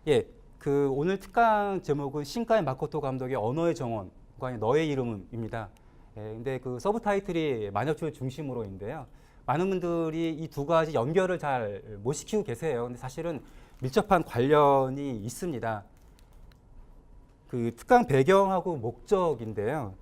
예, 그 오늘 특강 제목은 신카이 마코토 감독의 언어의 정원과 너의 이름은입니다. 예, 근데 그 서브 타이틀이 만역주를 중심으로인데요. 많은 분들이 이 두 가지 연결을 잘 못 시키고 계세요. 근데 사실은 밀접한 관련이 있습니다. 그 특강 배경하고 목적인데요.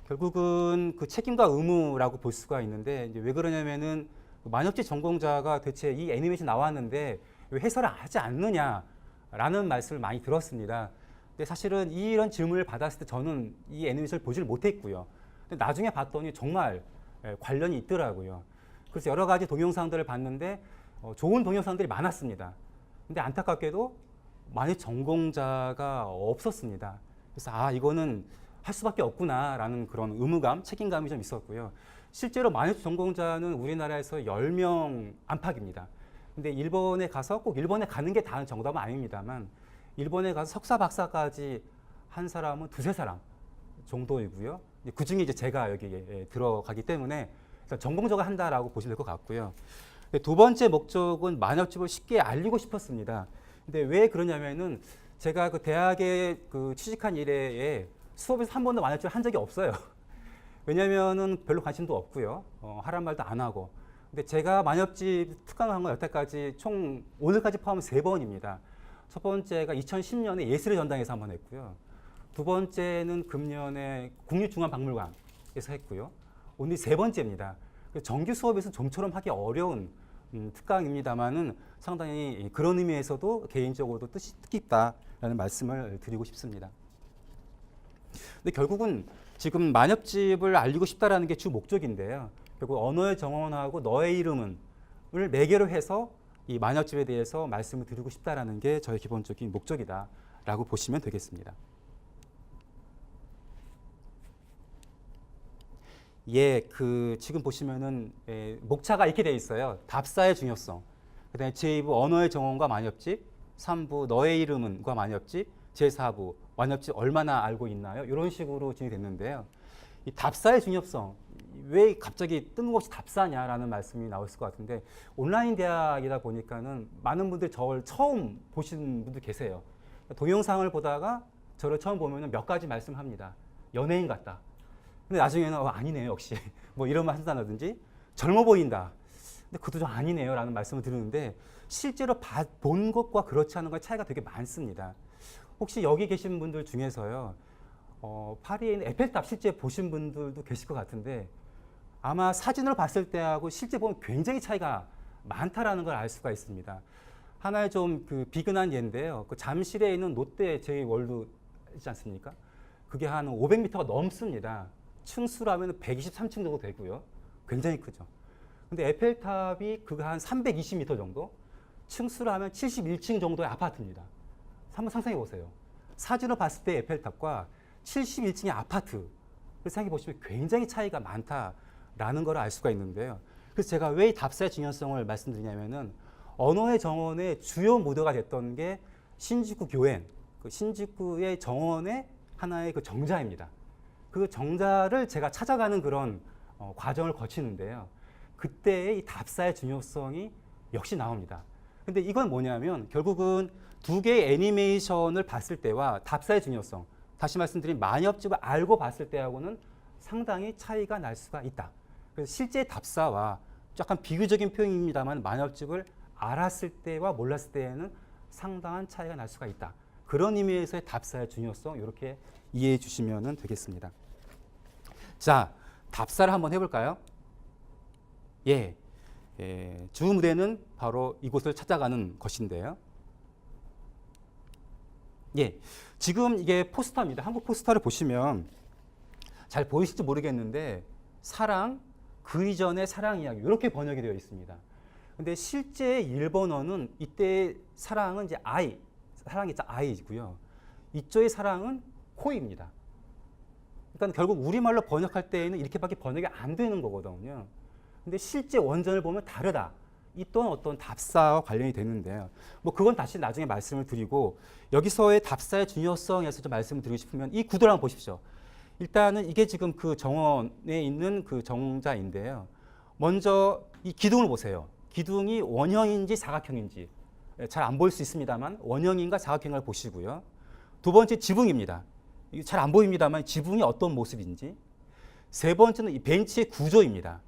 결국은 그 책임과 의무라고 볼 수가 있는데 이제 왜 그러냐면은 만역지 전공자가 대체 이 애니메이션 나왔는데 왜 해설을 하지 않느냐라는 말씀을 많이 들었습니다. 근데 사실은 이런 질문을 받았을 때 저는 이 애니메이션을 보지를 못했고요. 근데 나중에 봤더니 정말 관련이 있더라고요. 그래서 여러 가지 동영상들을 봤는데 좋은 동영상들이 많았습니다. 근데 안타깝게도 만역 전공자가 없었습니다. 그래서 이거는 할 수밖에 없구나라는 그런 의무감, 책임감이 좀 있었고요. 실제로 만역 전공자는 우리나라에서 10명 안팎입니다. 근데 일본에 가서 꼭 일본에 가는 게 다는 정답은 아닙니다만 일본에 가서 석사, 박사까지 한 사람은 두세 사람 정도이고요. 그 중에 이제 제가 여기에 들어가기 때문에 전공자가 한다라고 보시면 될 것 같고요. 두 번째 목적은 만역집을 쉽게 알리고 싶었습니다. 근데 왜 그러냐면은 제가 그 대학에 그 취직한 이래에 수업에서 한 번도 만역집을 한 적이 없어요. 왜냐면은 별로 관심도 없고요. 하란 말도 안 하고. 근데 제가 만역집 특강한 건 여태까지 총 오늘까지 포함하면 3번입니다. 첫 번째가 2010년에 예술의 전당에서 한 번 했고요. 두 번째는 금년에 국립중앙박물관에서 했고요. 오늘 3번째입니다. 정규 수업에서 좀처럼 하기 어려운 특강입니다만은 상당히 그런 의미에서도 개인적으로도 뜻깊다라는 말씀을 드리고 싶습니다. 근데 결국은 지금 만역집을 알리고 싶다라는 게 주 목적인데요. 결국 언어의 정원하고 너의 이름은을 매개로 해서 이 만역집에 대해서 말씀을 드리고 싶다라는 게 저의 기본적인 목적이다라고 보시면 되겠습니다. 예, 그 지금 보시면은 목차가 이렇게 돼 있어요. 답사의 중요성, 그다음에 제2부 언어의 정원과 만역집, 3부 너의 이름은과 만역집, 제4부 만역집 얼마나 알고 있나요? 이런 식으로 진행됐는데요. 이 답사의 중요성, 왜 갑자기 뜬금없이 답사냐라는 말씀이 나올 것 같은데 온라인 대학이다 보니까는 많은 분들이 저를 처음 보신 분들 계세요. 동영상을 보다가 저를 처음 보면은 몇 가지 말씀합니다. 연예인 같다. 근데 나중에는 아니네요, 역시. 뭐 이런 말 한다든지 젊어 보인다. 근데 그것도 좀 아니네요 라는 말씀을 드리는데 실제로 본 것과 그렇지 않은 것의 차이가 되게 많습니다. 혹시 여기 계신 분들 중에서요, 파리에 있는 에펠탑 실제 보신 분들도 계실 것 같은데 아마 사진을 봤을 때하고 실제 보면 굉장히 차이가 많다라는 걸 알 수가 있습니다. 하나의 좀 그 비근한 예인데요. 그 잠실에 있는 롯데 제이월드 있지 않습니까? 그게 한 500m가 넘습니다. 층수로 하면 123층 정도 되고요. 굉장히 크죠. 근데 에펠탑이 그거 한 320m 정도, 층수로 하면 71층 정도의 아파트입니다. 한번 상상해 보세요. 사진을 봤을 때 에펠탑과 71층의 아파트를 생각해 보시면 굉장히 차이가 많다라는 걸 알 수가 있는데요. 그래서 제가 왜 이 답사의 중요성을 말씀드리냐면은 언어의 정원의 주요 모드가 됐던 게 신지쿠 교엔, 그 신지쿠의 정원의 하나의 그 정자입니다. 그 정자를 제가 찾아가는 그런 과정을 거치는데요. 그때의 이 답사의 중요성이 역시 나옵니다. 근데 이건 뭐냐면 결국은 두 개의 애니메이션을 봤을 때와 답사의 중요성, 다시 말씀드린 만역집을 알고 봤을 때하고는 상당히 차이가 날 수가 있다. 그래서 실제 답사와 약간 비교적인 표현입니다만 만역집을 알았을 때와 몰랐을 때에는 상당한 차이가 날 수가 있다. 그런 의미에서의 답사의 중요성 이렇게 이해해 주시면 되겠습니다. 자, 답사를 한번 해볼까요? 예, 주 무대는 바로 이곳을 찾아가는 것인데요. 예, 지금 이게 포스터입니다. 한국 포스터를 보시면 잘 보이실지 모르겠는데 사랑, 그 이전의 사랑 이야기 이렇게 번역이 되어 있습니다. 근데 실제 일본어는 이때 사랑은 이제 사랑이 아이고요. 이쪽의 사랑은 코입니다. 그러니까 결국 우리말로 번역할 때에는 이렇게밖에 번역이 안 되는 거거든요. 근데 실제 원전을 보면 다르다. 이 또한 어떤 답사와 관련이 되는데요. 뭐 그건 다시 나중에 말씀을 드리고 여기서의 답사의 중요성에서 좀 말씀을 드리고 싶으면 이 구도를 한번 보십시오. 일단은 이게 지금 그 정원에 있는 그 정자인데요. 먼저 이 기둥을 보세요. 기둥이 원형인지 사각형인지 잘 안 보일 수 있습니다만 원형인가 사각형을 보시고요. 두 번째 지붕입니다. 잘 안 보입니다만 지붕이 어떤 모습인지. 세 번째는 이 벤치의 구조입니다.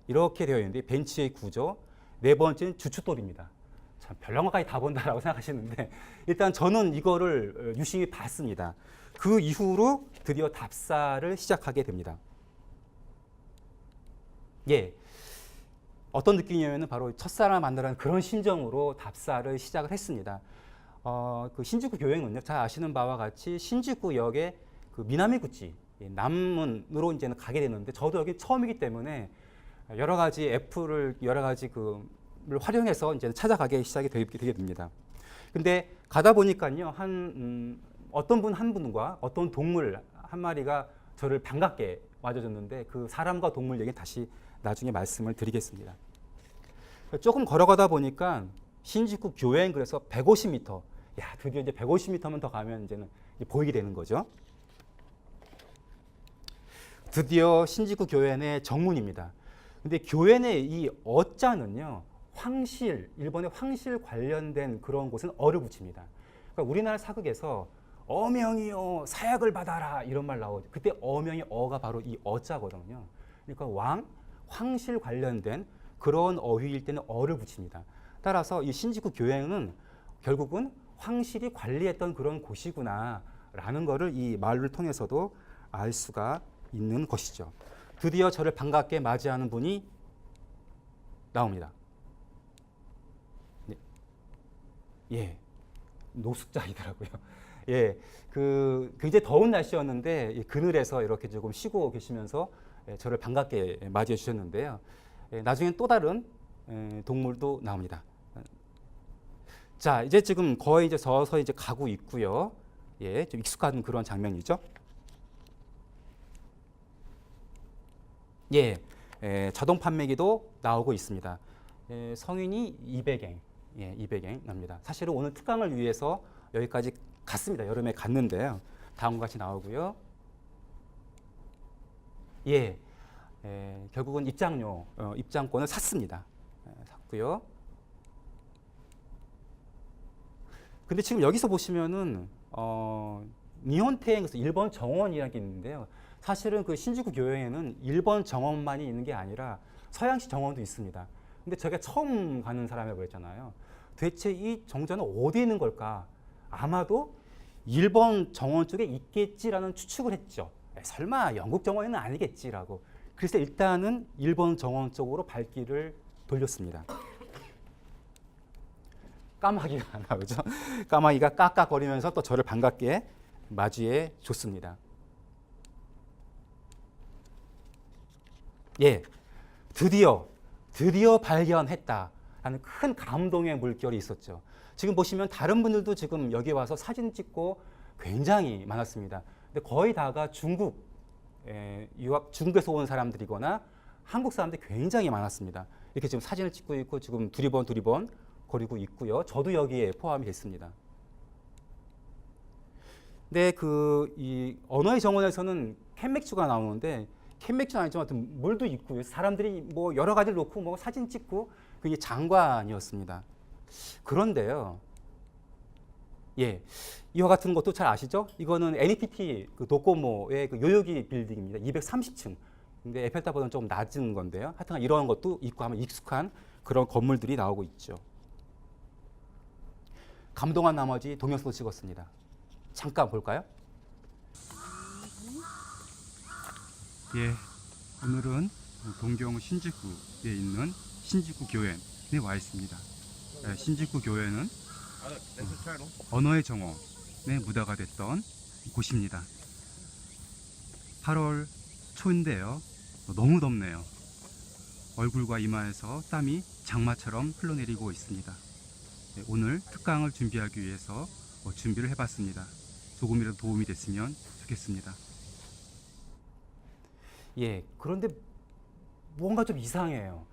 이렇게 되어 있는데 벤치의 구조. 네 번째는 주춧돌입니다. 참 별난 것까지 다 본다라고 생각하시는데 일단 저는 이거를 유심히 봤습니다. 그 이후로 드디어 답사를 시작하게 됩니다. 예, 어떤 느낌이냐면 바로 첫사람을 만나라는 그런 심정으로 답사를 시작을 했습니다. 그 신주쿠 교행은요, 잘 아시는 바와 같이 신주쿠역의 그 미나미구치 남문으로 이제는 가게 되는데 저도 여기 처음이기 때문에 여러 가지 애플을 여러 가지 그를 활용해서 이제 찾아가게 시작이 되게 됩니다. 근데 가다 보니까요, 어떤 분 한 분과 어떤 동물 한 마리가 저를 반갑게 맞아줬는데 그 사람과 동물 얘기 다시 나중에 말씀을 드리겠습니다. 조금 걸어가다 보니까 신주쿠 교행 그래서 150m. 야, 드디어 이제 150m만 더 가면 이제는 보이게 되는 거죠. 드디어 신주쿠 교행의 정문입니다. 근데 교행의 이 어자는요, 황실, 일본의 황실 관련된 그런 곳은 어를 붙입니다. 그러니까 우리나라 사극에서 어명이요 사약을 받아라 이런 말 나오죠. 그때 어명의 어가 바로 이 어자거든요. 그러니까 황실 관련된 그런 어휘일 때는 어를 붙입니다. 따라서 이 신주쿠 교행은 결국은 황실이 관리했던 그런 곳이구나라는 것을 이 말을 통해서도 알 수가 있는 것이죠. 드디어 저를 반갑게 맞이하는 분이 나옵니다. 네. 예, 노숙자이더라고요. 예, 굉장히 더운 날씨였는데 그늘에서 이렇게 조금 쉬고 계시면서 저를 반갑게 맞이해 주셨는데요. 나중엔 또 다른 동물도 나옵니다. 자, 이제 지금 거의 이제 서서 이제 가고 있고요. 예, 좀 익숙한 그런 장면이죠. 예, 자동 판매기도 나오고 있습니다. 성인이 200엔, 예, 200엔 납니다. 사실은 오늘 특강을 위해서 여기까지 갔습니다. 여름에 갔는데요. 다음과 같이 나오고요. 예, 결국은 입장권을 샀습니다. 샀고요. 근데 지금 여기서 보시면은 니혼테행, 일본 정원이라는 게 있는데요. 사실은 그 신주쿠 교행에는 일본 정원만이 있는 게 아니라 서양식 정원도 있습니다. 근데 제가 처음 가는 사람이라고 그랬잖아요. 대체 이 정자는 어디에 있는 걸까? 아마도 일본 정원 쪽에 있겠지라는 추측을 했죠. 설마 영국 정원에는 아니겠지라고. 그래서 일단은 일본 정원 쪽으로 발길을 돌렸습니다. 까마귀가 나오죠. 까마귀가 깍깍거리면서 또 저를 반갑게 맞이해 줬습니다. 예, 드디어 발견했다라는 큰 감동의 물결이 있었죠. 지금 보시면 다른 분들도 지금 여기 와서 사진 찍고 굉장히 많았습니다. 근데 거의 다가 중국에서 온 사람들이거나 한국 사람들이 굉장히 많았습니다. 이렇게 지금 사진을 찍고 있고 지금 두리번 거리고 있고요. 저도 여기에 포함이 됐습니다. 근데 이 언어의 정원에서는 캔맥주가 나오는데 캔맥주는 아니지만 물도 있고요. 사람들이 뭐 여러 가지를 놓고 뭐 사진 찍고 그게 장관이었습니다. 그런데요. 예, 이와 같은 것도 잘 아시죠? 이거는 NTT 그 도코모의 그 요요기 빌딩입니다. 230층. 근데 에펠탑보다는 좀 낮은 건데요. 하여튼 이런 것도 있고 하면 익숙한 그런 건물들이 나오고 있죠. 감동한 나머지 동영상도 찍었습니다. 잠깐 볼까요? 예, 오늘은 동경 신주쿠에 있는 신주쿠 교회에 와 있습니다. 신주쿠 교회는 언어의 정원에 무대가 됐던 곳입니다. 8월 초인데요. 너무 덥네요. 얼굴과 이마에서 땀이 장마처럼 흘러내리고 있습니다. 오늘 특강을 준비하기 위해서 준비를 해봤습니다. 조금이라도 도움이 됐으면 좋겠습니다. 예, 그런데 뭔가 좀 이상해요.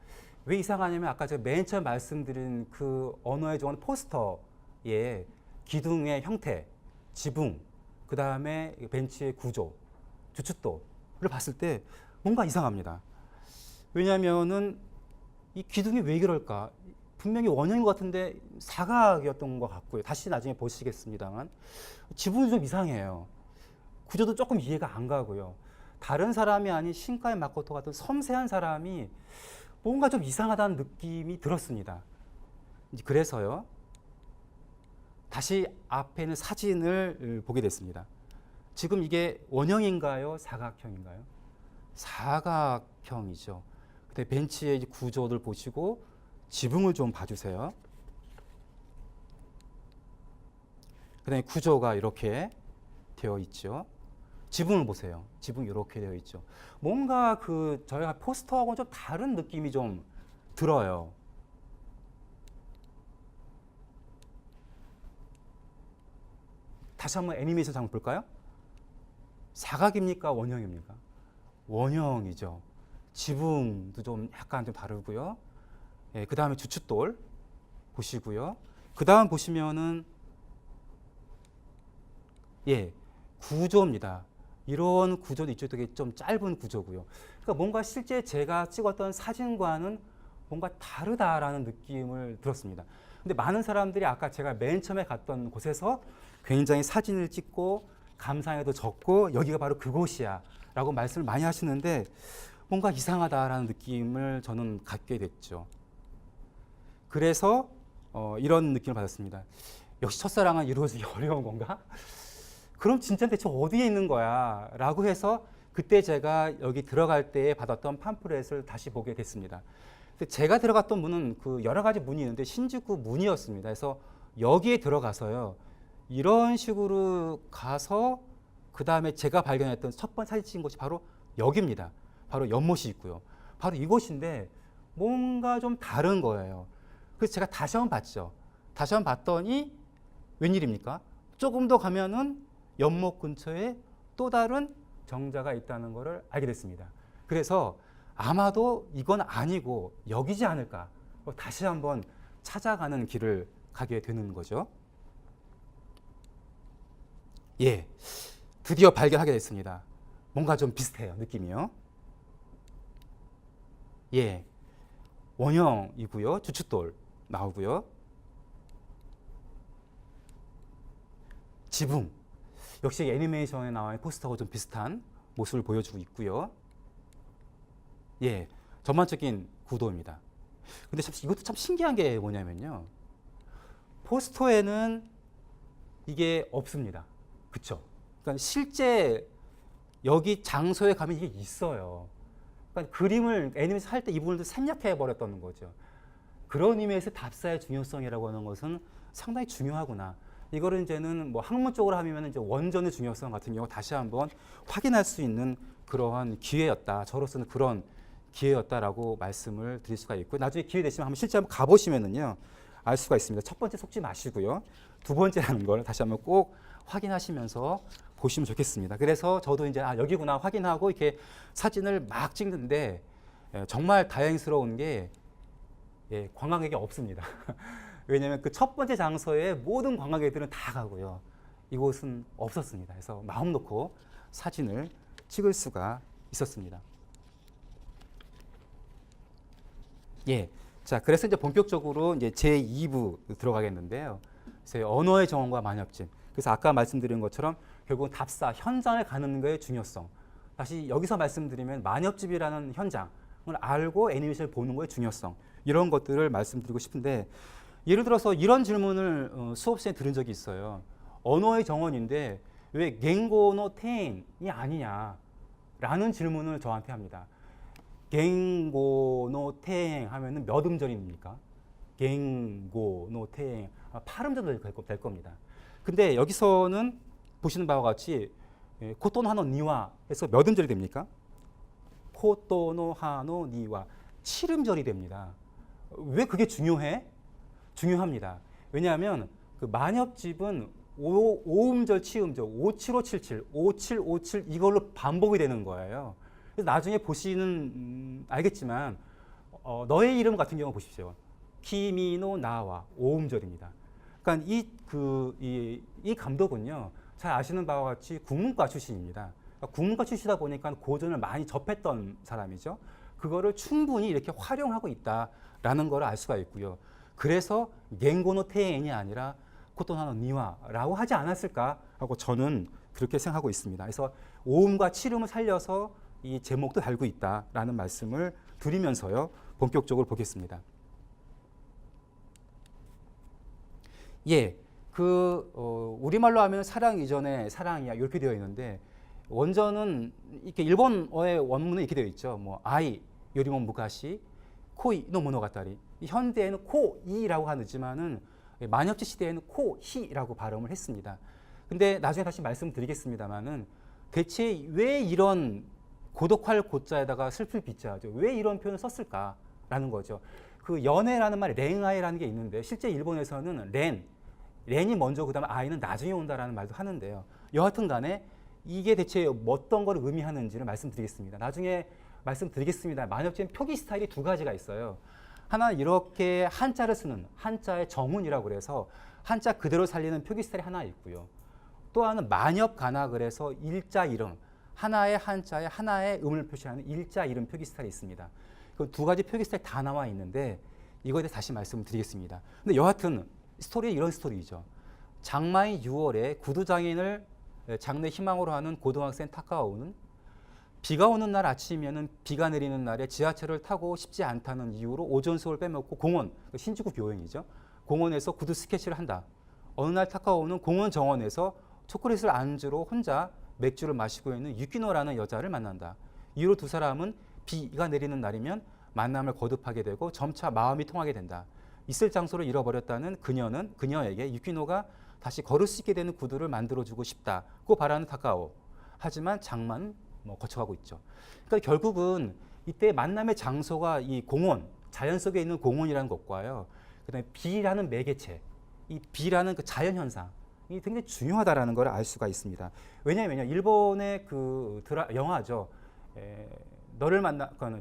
왜 이상하냐면 아까 제가 맨 처음 말씀드린 그 언어의 정원 포스터의 기둥의 형태, 지붕, 그 다음에 벤치의 구조, 주춧돌을 봤을 때 뭔가 이상합니다. 왜냐하면은 이 기둥이 왜 그럴까? 분명히 원형인 것 같은데 사각이었던 것 같고요. 다시 나중에 보시겠습니다만 지붕이 좀 이상해요. 구조도 조금 이해가 안 가고요. 다른 사람이 아닌 신카의 마코토 같은 섬세한 사람이 뭔가 좀 이상하다는 느낌이 들었습니다. 그래서요. 다시 앞에 있는 사진을 보게 됐습니다. 지금 이게 원형인가요? 사각형인가요? 사각형이죠. 근데 벤치의 구조를 보시고 지붕을 좀 봐주세요. 그다음에 구조가 이렇게 되어 있죠. 지붕을 보세요. 지붕이 이렇게 되어 있죠. 뭔가 그 저희가 포스터하고는 좀 다른 느낌이 좀 들어요. 다시 한번 애니메이션 장면 볼까요? 사각입니까? 원형입니까? 원형이죠. 지붕도 좀 약간 좀 다르고요. 예, 그 다음에 주춧돌 보시고요. 그 다음 보시면은 예, 구조입니다. 이런 구조도 있죠. 되게 좀 짧은 구조고요. 그러니까 뭔가 실제 제가 찍었던 사진과는 뭔가 다르다라는 느낌을 들었습니다. 근데 많은 사람들이 아까 제가 맨 처음에 갔던 곳에서 굉장히 사진을 찍고 감상에도 적고 여기가 바로 그곳이야 라고 말씀을 많이 하시는데 뭔가 이상하다라는 느낌을 저는 갖게 됐죠. 그래서 이런 느낌을 받았습니다. 역시 첫사랑은 이루어지기 어려운 건가? 그럼 진짜 대체 어디에 있는 거야? 라고 해서 그때 제가 여기 들어갈 때 받았던 팜플렛을 다시 보게 됐습니다. 제가 들어갔던 문은 그 여러 가지 문이 있는데 신주쿠 문이었습니다. 그래서 여기에 들어가서요. 이런 식으로 가서 그 다음에 제가 발견했던 첫 번째 사진 찍은 곳이 바로 여기입니다. 바로 연못이 있고요. 바로 이곳인데 뭔가 좀 다른 거예요. 그래서 제가 다시 한번 봤죠. 다시 한번 봤더니 웬일입니까? 조금 더 가면은 연못 근처에 또 다른 정자가 있다는 것을 알게 됐습니다. 그래서 아마도 이건 아니고 여기지 않을까. 다시 한번 찾아가는 길을 가게 되는 거죠. 예, 드디어 발견하게 됐습니다. 뭔가 좀 비슷해요, 느낌이요. 예, 원형이고요. 주춧돌 나오고요. 지붕. 역시 애니메이션에 나와 있는 포스터하고 좀 비슷한 모습을 보여주고 있고요. 예, 전반적인 구도입니다. 근데 참 이것도 참 신기한 게 뭐냐면요. 포스터에는 이게 없습니다. 그쵸? 그러니까 실제 여기 장소에 가면 이게 있어요. 그러니까 그림을 애니메이션 할 때 이 부분을 생략해 버렸다는 거죠. 그런 의미에서 답사의 중요성이라고 하는 것은 상당히 중요하구나. 이거를 이제는 뭐 학문 쪽으로 하면 이제 원전의 중요성 같은 경우 다시 한번 확인할 수 있는 그러한 기회였다. 저로서는 그런 기회였다라고 말씀을 드릴 수가 있고 나중에 기회 되시면 한번 실제 한번 가보시면은요 알 수가 있습니다. 첫 번째 속지 마시고요. 두 번째라는 걸 다시 한번 꼭 확인하시면서 보시면 좋겠습니다. 그래서 저도 이제 여기구나 확인하고 이렇게 사진을 막 찍는데 정말 다행스러운 게 관광객이 없습니다. 왜냐하면 그 첫 번째 장소에 모든 관광객들은 다 가고요. 이곳은 없었습니다. 그래서 마음 놓고 사진을 찍을 수가 있었습니다. 예. 자, 그래서 이제 본격적으로 이제 제2부 들어가겠는데요. 그래서 언어의 정원과 만엽집. 그래서 아까 말씀드린 것처럼 결국은 답사, 현장에 가는 거의 중요성. 다시 여기서 말씀드리면 만엽집이라는 현장을 알고 애니메이션을 보는 거의 중요성. 이런 것들을 말씀드리고 싶은데 예를 들어서 이런 질문을 수업 시간에 들은 적이 있어요. 언어의 정원인데 왜 겐고노 텐이 아니냐라는 질문을 저한테 합니다. 겐고노 텐 하면은 몇 음절입니까? 겐고노 텐 8음절 될 겁니다. 근데 여기서는 보시는 바와 같이 코토노 하노 니와 해서 몇 음절이 됩니까? 코토노 하노 니와 7음절이 됩니다. 왜 그게 중요해? 중요합니다. 왜냐하면 그 만엽집은 5음절, 7음절, 57577, 5757 이걸로 반복이 되는 거예요. 그래서 나중에 보시는 알겠지만 너의 이름 같은 경우 보십시오. 키미노 나와 5음절입니다. 그러니까 이 감독은요. 잘 아시는 바와 같이 국문과 출신입니다. 그러니까 국문과 출신이다 보니까 고전을 많이 접했던 사람이죠. 그거를 충분히 이렇게 활용하고 있다라는 걸 알 수가 있고요. 그래서 겐고노 테엔이 아니라 코토나노 니와라고 하지 않았을까 하고 저는 그렇게 생각하고 있습니다. 그래서 오음과 칠음을 살려서 이 제목도 달고 있다라는 말씀을 드리면서요. 본격적으로 보겠습니다. 예, 우리말로 하면 사랑 이전에 사랑이야 이렇게 되어 있는데 원전은 이렇게 일본어의 원문은 이렇게 되어 있죠. 뭐 아이 요리몬 무가시 코이 노 모노가타리. 현대에는 코이라고 하지만은 만협지 시대에는 코히라고 발음을 했습니다. 근데 나중에 다시 말씀드리겠습니다만은 대체 왜 이런 고독할 고자에다가 슬플 비자죠? 왜 이런 표현을 썼을까라는 거죠. 그 연애라는 말이 렌아이라는 게 있는데 실제 일본에서는 렌이 먼저 그다음에 아이는 나중에 온다라는 말도 하는데요. 여하튼 간에 이게 대체 어떤 걸 의미하는지를 말씀드리겠습니다. 나중에 말씀드리겠습니다. 만협지는 표기 스타일이 두 가지가 있어요. 하나 이렇게 한자를 쓰는 한자의 정운이라고 그래서 한자 그대로 살리는 표기 스타일이 하나 있고요. 또 하나는 만협 가나 그래서 일자 이름 하나의 한자에 하나의 음을 표시하는 일자 이름 표기 스타일이 있습니다. 그 두 가지 표기 스타일 다 나와 있는데 이거에 대해 다시 말씀을 드리겠습니다. 근데 여하튼 스토리는 이런 스토리죠. 장마인 6월에 구두장인을 장래 희망으로 하는 고등학생 타카오는 비가 오는 날 아침이면 비가 내리는 날에 지하철을 타고 싶지 않다는 이유로 오전 수업을 빼먹고 공원, 신주쿠 교행이죠. 공원에서 구두 스케치를 한다. 어느 날 타카오는 공원 정원에서 초콜릿을 안주로 혼자 맥주를 마시고 있는 유키노라는 여자를 만난다. 이후로 두 사람은 비가 내리는 날이면 만남을 거듭하게 되고 점차 마음이 통하게 된다. 있을 장소를 잃어버렸다는 그녀는 그녀에게 유키노가 다시 걸을 수 있게 되는 구두를 만들어주고 싶다고 바라는 타카오. 하지만 장마는 거쳐가고 있죠. 그러니까 결국은 이때 만남의 장소가 이 공원, 자연 속에 있는 공원이라는 것과요. 그다음에 비라는 매개체, 이 비라는 그 자연 현상이 굉장히 중요하다라는 걸 알 수가 있습니다. 왜냐하면 일본의 그 영화죠. 너를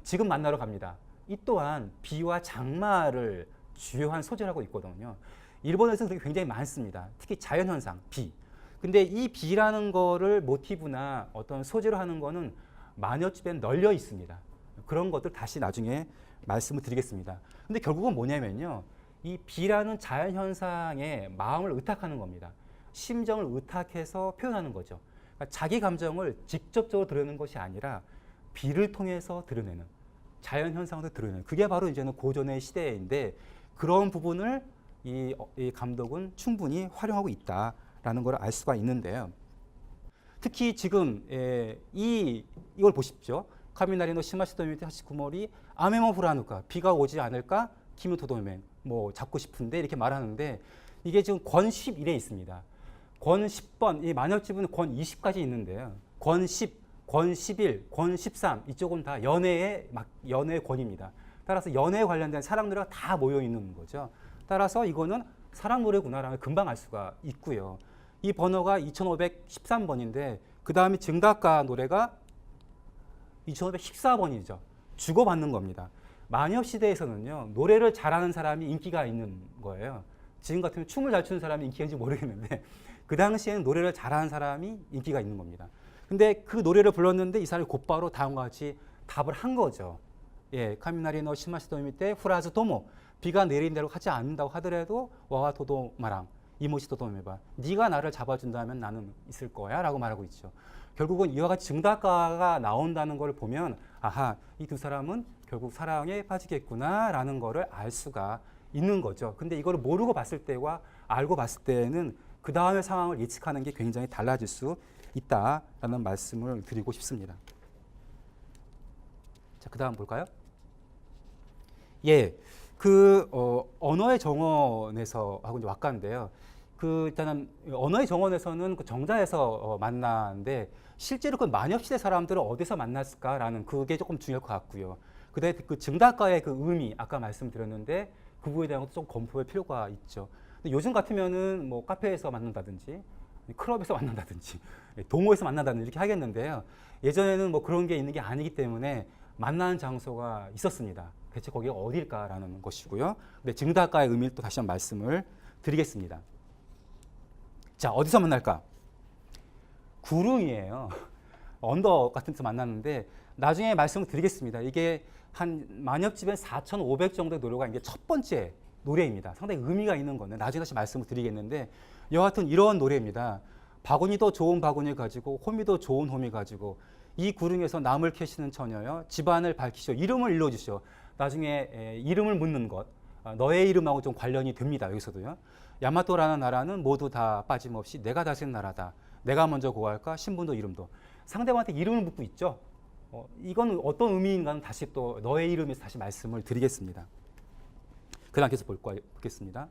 지금 만나러 갑니다. 이 또한 비와 장마를 주요한 소재라고 있거든요. 일본에서는 굉장히 많습니다. 특히 자연 현상, 비. 근데 이 비라는 거를 모티브나 어떤 소재로 하는 거는 만여집에 널려 있습니다. 그런 것들 다시 나중에 말씀을 드리겠습니다. 근데 결국은 뭐냐면요. 이 비라는 자연 현상에 마음을 의탁하는 겁니다. 심정을 의탁해서 표현하는 거죠. 그러니까 자기 감정을 직접적으로 드러내는 것이 아니라 비를 통해서 드러내는 자연 현상도 드러내는 그게 바로 이제는 고전의 시대인데 그런 부분을 이 감독은 충분히 활용하고 있다라는 걸 알 수가 있는데요. 특히 지금 이걸 보십시오. 카미나리노 시마시도미테 하시쿠모리 아메모 후라누카 비가 오지 않을까 키무토도메 잡고 싶은데 이렇게 말하는데 이게 지금 권 11에 있습니다. 권 10번 이 만협지분은 권 20까지 있는데요. 권 10, 권 11, 권 13 이쪽은 다 연애의 권입니다. 따라서 연애에 관련된 사랑 노래가 다 모여 있는 거죠. 따라서 이거는 사랑 노래구나라는 걸 금방 알 수가 있고요. 이 번호가 2513번인데 그 다음에 증가가 노래가 2514번이죠. 주고받는 겁니다. 만협 시대에서는요 노래를 잘하는 사람이 인기가 있는 거예요. 지금 같으면 춤을 잘 추는 사람이 인기가 있는지 모르겠는데 그 당시에는 노래를 잘하는 사람이 인기가 있는 겁니다. 근데 그 노래를 불렀는데 이 사람이 곧바로 다음과 같이 답을 한 거죠. 예, 카미나리노 시마시도미 때 후라즈 도모 비가 내린 대로 하지 않는다고 하더라도 와와 도도마랑 이모시 도도메바 네가 나를 잡아준다면 나는 있을 거야 라고 말하고 있죠. 결국은 이와 같이 증가가가 나온다는 걸 보면 아하 이 두 사람은 결국 사랑에 빠지겠구나 라는 거를 알 수가 있는 거죠. 근데 이거를 모르고 봤을 때와 알고 봤을 때는 그 다음의 상황을 예측하는 게 굉장히 달라질 수 있다라는 말씀을 드리고 싶습니다. 자, 그 다음 볼까요? 예, 언어의 정원에서 하고 이제 왁가인데요. 일단은 언어의 정원에서는 그 정자에서 만나는데 실제로 그 만협시대 사람들은 어디서 만났을까라는 그게 조금 중요할 것 같고요. 그다음에 그 증가가의 그 의미 아까 말씀드렸는데 그 부분에 대한 것도 좀 검토할 필요가 있죠. 근데 요즘 같으면은 카페에서 만난다든지 클럽에서 만난다든지 동호회에서 만난다든지 이렇게 하겠는데요. 예전에는 그런 게 있는 게 아니기 때문에 만나는 장소가 있었습니다. 대체 거기가 어딜까라는 것이고요. 근데 증가가의 의미를 또 다시 한번 말씀을 드리겠습니다. 자, 어디서 만날까? 구릉이에요. 언덕 같은 데서 만났는데 나중에 말씀을 드리겠습니다. 이게 한 만협집엔 4,500 정도의 노래가 이게 첫 번째 노래입니다. 상당히 의미가 있는 건데 나중에 다시 말씀을 드리겠는데 여하튼 이런 노래입니다. 바구니도 좋은 바구니 가지고 호미도 좋은 호미 가지고 이 구릉에서 나물 캐시는 처녀여 집안을 밝히시오. 이름을 일러주시오. 나중에 이름을 묻는 것 너의 이름하고 좀 관련이 됩니다. 여기서도요. 야마토라는 나라는 모두 다 빠짐없이 내가 다스리는 나라다. 내가 먼저 고할까? 신분도 이름도. 상대방한테 이름을 묻고 있죠. 이건 어떤 의미인가는 다시 또 너의 이름에서 다시 말씀을 드리겠습니다. 그 다음 계속 보겠습니다.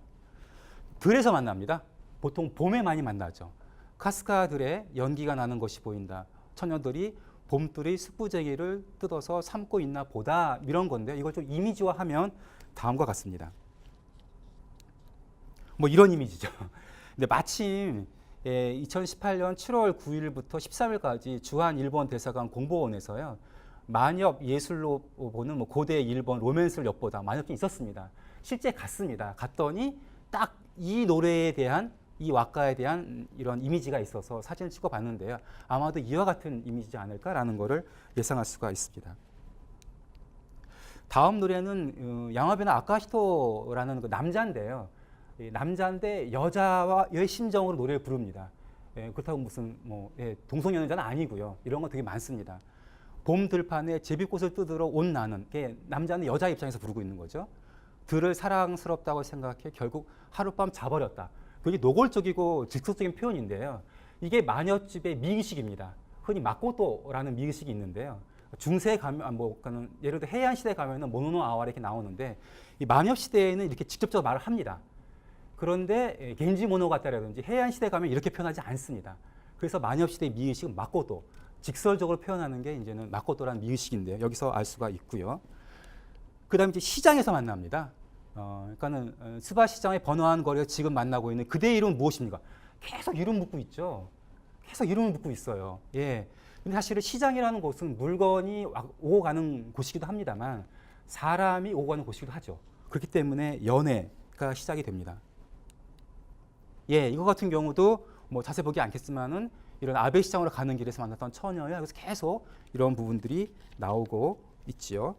들에서 만납니다. 보통 봄에 많이 만나죠. 카스카들의 연기가 나는 것이 보인다. 처녀들이 봄들이 숙부제기를 뜯어서 삶고 있나 보다 이런 건데 이걸 좀 이미지화하면 다음과 같습니다. 뭐 이런 이미지죠. 근데 마침 2018년 7월 9일부터 13일까지 주한 일본 대사관 공보원에서요. 만엽 예술로 보는 뭐 고대 일본 로맨스를 엿보다 만엽이 있었습니다. 실제 갔습니다. 갔더니 딱 이 노래에 대한 이 왁가에 대한 이런 이미지가 있어서 사진을 찍어 봤는데요. 아마도 이와 같은 이미지지 않을까라는 것을 예상할 수가 있습니다. 다음 노래는 야마베나 아카히토라는 그 남자인데요. 남자인데 여자와의 심정으로 노래를 부릅니다. 그렇다고 무슨 뭐 동성연애자는 아니고요. 이런 거 되게 많습니다. 봄 들판에 제비꽃을 뜯으러 온 나는 남자는 여자 입장에서 부르고 있는 거죠. 들을 사랑스럽다고 생각해 결국 하룻밤 자버렸다. 그게 노골적이고 직설적인 표현인데요. 이게 마녀집의 미의식입니다. 흔히 마코토라는 미의식이 있는데요. 중세에 가면 예를 들어 해안 시대에 가면은 모노노 아와레 이렇게 나오는데 이 마녀 시대에는 이렇게 직접적으로 말을 합니다. 그런데 겐지 모노가타라든지 해안 시대 가면 이렇게 표현하지 않습니다. 그래서 마녀 시대의 미의식은 마코토, 직설적으로 표현하는 게 이제는 마코토라는 미의식인데 여기서 알 수가 있고요. 그다음에 이제 시장에서 만납니다. 그러니까는 스바 시장의 번화한 거리에서 지금 만나고 있는 그대의 이름은 무엇입니까? 계속 이름 묻고 있죠. 계속 이름을 묻고 있어요. 예. 근데 사실은 시장이라는 곳은 물건이 오고 가는 곳이기도 합니다만 사람이 오고 가는 곳이기도 하죠. 그렇기 때문에 연애가 시작이 됩니다. 예, 이거 같은 경우도 뭐 자세히 보기 않겠지만은 이런 아베 시장으로 가는 길에서 만났던 처녀야. 그래서 계속 이런 부분들이 나오고 있지요.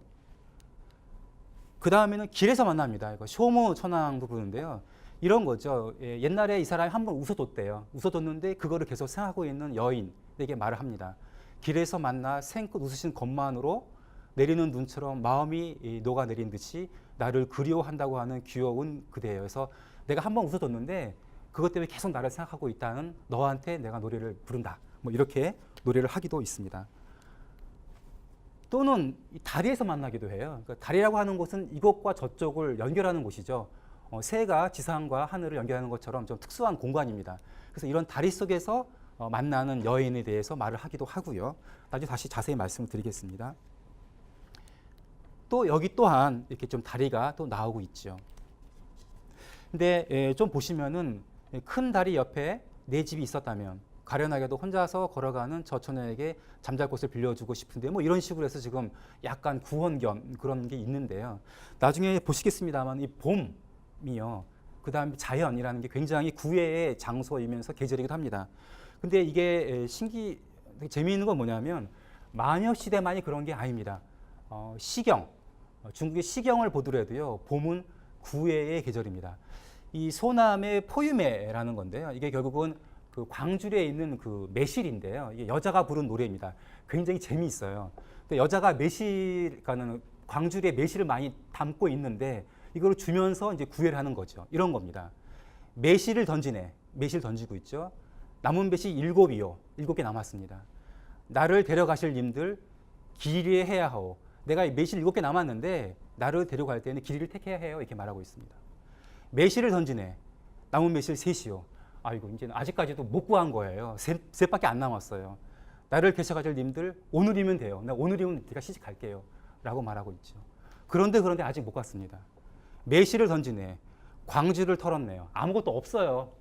그 다음에는 길에서 만납니다. 이거 쇼무 천왕도 부르는데요. 이런 거죠. 예, 옛날에 이 사람이 한 번 웃어줬대요. 웃어줬는데 그거를 계속 생각하고 있는 여인에게 말을 합니다. 길에서 만나 생끝 웃으신 것만으로 내리는 눈처럼 마음이 녹아내린 듯이 나를 그리워한다고 하는 귀여운 그대예요. 그래서 내가 한 번 웃어줬는데 그것 때문에 계속 나를 생각하고 있다는 너한테 내가 노래를 부른다. 뭐 이렇게 노래를 하기도 있습니다. 또는 다리에서 만나기도 해요. 그러니까 다리라고 하는 곳은 이곳과 저쪽을 연결하는 곳이죠. 새가 지상과 하늘을 연결하는 것처럼 좀 특수한 공간입니다. 그래서 이런 다리 속에서 만나는 여인에 대해서 말을 하기도 하고요. 나중에 다시 자세히 말씀을 드리겠습니다. 또 여기 또한 이렇게 좀 다리가 또 나오고 있죠. 근데 좀 보시면은 큰 다리 옆에 내 집이 있었다면 가련하게도 혼자서 걸어가는 저 처녀에게 잠잘 곳을 빌려주고 싶은데 뭐 이런 식으로 해서 지금 약간 구원 겸 그런 게 있는데요. 나중에 보시겠습니다만 이 봄이요. 그 다음 자연이라는 게 굉장히 구애의 장소이면서 계절이기도 합니다. 근데 이게 되게 재미있는 건 뭐냐면 마녀 시대만이 그런 게 아닙니다. 시경, 중국의 시경을 보더라도요. 봄은 구애의 계절입니다. 이 소남의 포유매라는 건데요. 이게 결국은 그 광주리에 있는 그 매실인데요. 이게 여자가 부른 노래입니다. 굉장히 재미있어요. 근데 여자가 그러니까는 광주리에 매실을 많이 담고 있는데 이걸 주면서 이제 구애를 하는 거죠. 이런 겁니다. 매실을 던지네. 매실 던지고 있죠. 남은 배시 7이요. 7개 남았습니다. 나를 데려가실 님들 길이에 해야 하오. 내가 매실 7개 남았는데 나를 데려갈 때는 길이를 택해야 해요. 이렇게 말하고 있습니다. 매실을 던지네. 남은 매실 3이요. 아이고 이제는 아직까지도 못 구한 거예요. 셋밖에 안 남았어요. 나를 데려가실 님들 오늘이면 돼요. 나 오늘이면 내가 시집 갈게요. 라고 말하고 있죠. 그런데 아직 못 갔습니다. 매실을 던지네. 광주를 털었네요. 아무것도 없어요.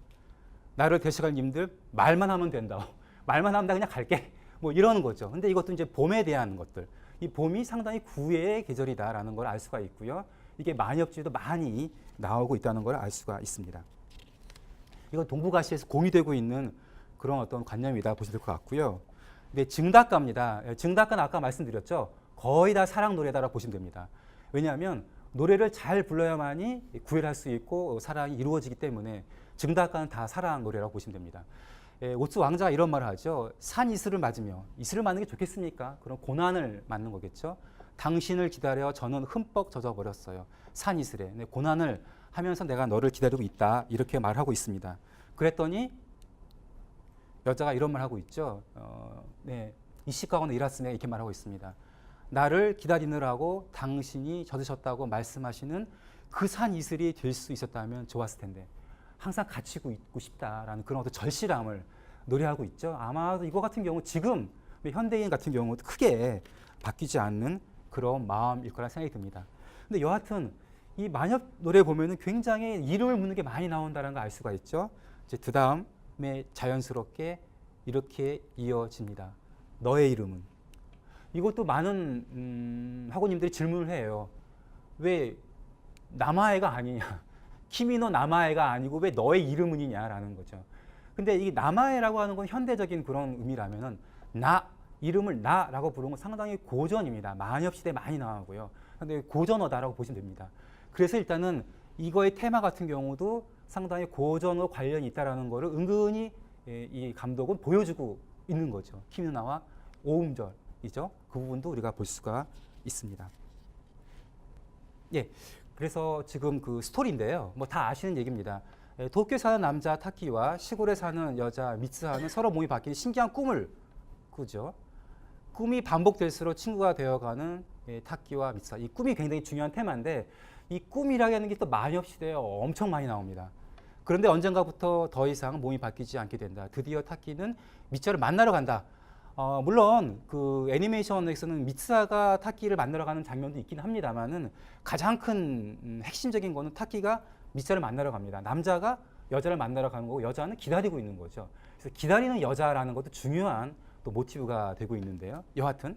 나를 데려갈 님들 말만 하면 된다. 말만 하면 나 그냥 갈게. 뭐 이러는 거죠. 근데 이것도 이제 봄에 대한 것들. 이 봄이 상당히 구애의 계절이다라는 걸 알 수가 있고요. 이게 만엽지도 많이 나오고 있다는 걸 알 수가 있습니다. 이건 동북아시아에서 공유되고 있는 그런 어떤 관념이다 보시면 될 것 같고요. 근데 증닭가입니다. 증닭가는 아까 말씀드렸죠. 거의 다 사랑 노래다라고 보시면 됩니다. 왜냐하면 노래를 잘 불러야만이 구애할 수 있고 사랑이 이루어지기 때문에 지금 다까는 다 사랑 노래라고 보시면 됩니다. 오츠 왕자가 이런 말을 하죠. 산 이슬을 맞으며 이슬을 맞는 게 좋겠습니까? 그럼 고난을 맞는 거겠죠. 당신을 기다려 저는 흠뻑 젖어버렸어요. 산 이슬에 고난을 하면서 내가 너를 기다리고 있다 이렇게 말하고 있습니다. 그랬더니 여자가 이런 말 하고 있죠. 이시가고는 이랐으며 이렇게 말하고 있습니다. 나를 기다리느라고 당신이 젖으셨다고 말씀하시는 그 산 이슬이 될 수 있었다면 좋았을 텐데 항상 갇히고 있고 싶다라는 그런 어떤 절실함을 노래하고 있죠. 아마도 이거 같은 경우 지금 현대인 같은 경우도 크게 바뀌지 않는 그런 마음일 거라 생각이 듭니다. 근데 여하튼 이 만엽 노래 보면은 굉장히 이름을 묻는 게 많이 나온다는 걸 알 수가 있죠. 이제 그 다음에 자연스럽게 이렇게 이어집니다. 너의 이름은. 이것도 많은 학우님들이 질문을 해요. 왜 남아애가 아니냐? 키미노 남아애가 아니고 왜 너의 이름은이냐라는 거죠. 근데 이 남아애라고 하는 건 현대적인 그런 의미라면은 나 이름을 나라고 부르는 건 상당히 고전입니다. 만엽 시대에 많이 나오고요. 근데 고전어다라고 보시면 됩니다. 그래서 일단은 이거의 테마 같은 경우도 상당히 고전어 관련이 있다라는 거를 은근히 이 감독은 보여주고 있는 거죠. 키미노나와 오음절이죠. 그 부분도 우리가 볼 수가 있습니다. 예. 그래서 지금 그 스토리인데요. 뭐 다 아시는 얘기입니다. 도쿄에 사는 남자 타키와 시골에 사는 여자 미츠하는 서로 몸이 바뀌는 신기한 꿈을 꾸죠. 꿈이 반복될수록 친구가 되어가는 타키와 미츠하. 이 꿈이 굉장히 중요한 테마인데 이 꿈이라는 게 또 만엽 시대에 엄청 많이 나옵니다. 그런데 언젠가부터 더 이상 몸이 바뀌지 않게 된다. 드디어 타키는 미츠하를 만나러 간다. 물론 그 애니메이션에서는 미츠하가 타키를 만나러 가는 장면도 있긴 합니다만은 가장 큰 핵심적인 거는 타키가 미츠하를 만나러 갑니다. 남자가 여자를 만나러 가는 거고 여자는 기다리고 있는 거죠. 그래서 기다리는 여자라는 것도 중요한 또 모티브가 되고 있는데요. 여하튼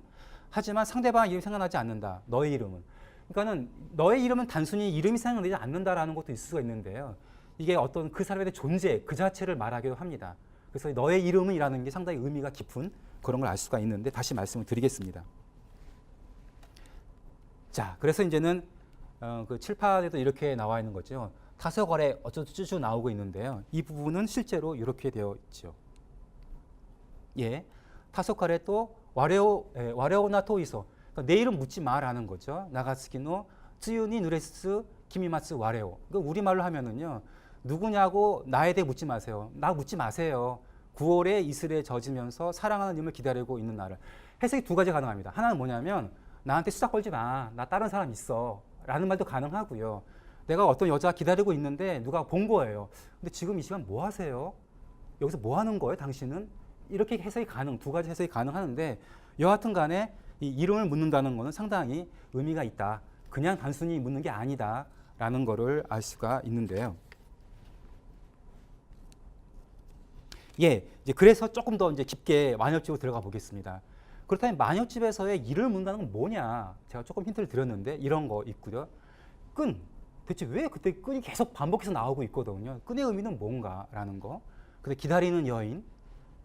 하지만 상대방 이름이 생각나지 않는다. 너의 이름은. 그러니까는 너의 이름은 단순히 이름이 생각나지 않는다라는 것도 있을 수가 있는데요. 이게 어떤 그 사람의 존재 그 자체를 말하기도 합니다. 그래서 너의 이름은이라는 게 상당히 의미가 깊은 그런 걸 알 수가 있는데 다시 말씀을 드리겠습니다. 자, 그래서 이제는 그 칠판에도 이렇게 나와 있는 거죠. 타소거래 어쩌고저쩌고 나오고 있는데요. 이 부분은 실제로 이렇게 되어 있죠. 예, 타소거래 또 와레오나 토이소. 그러니까 내 이름 묻지 마라는 거죠. 나가스키노 쯔유니 누레스 키미마츠 와레오. 그러니까 우리말로 하면은요. 누구냐고 나에 대해 묻지 마세요. 나 묻지 마세요. 9월에 이슬에 젖으면서 사랑하는 님을 기다리고 있는 나를. 해석이 두 가지 가능합니다. 하나는 뭐냐면 나한테 수작 걸지 마. 나 다른 사람 있어. 라는 말도 가능하고요. 내가 어떤 여자 기다리고 있는데 누가 본 거예요. 근데 지금 이 시간 뭐 하세요? 여기서 뭐 하는 거예요? 당신은? 이렇게 해석이 두 가지 해석이 가능하는데 여하튼 간에 이 이름을 묻는다는 것은 상당히 의미가 있다. 그냥 단순히 묻는 게 아니다. 라는 거를 알 수가 있는데요. 예, 이제 그래서 조금 더 이제 깊게 만엽집으로 들어가 보겠습니다. 그렇다면 만엽집에서의 이름을 묻는다는 건 뭐냐? 제가 조금 힌트를 드렸는데 이런 거 있고요. 끈. 대체 왜 그때 끈이 계속 반복해서 나오고 있거든요. 끈의 의미는 뭔가라는 거. 근데 기다리는 여인,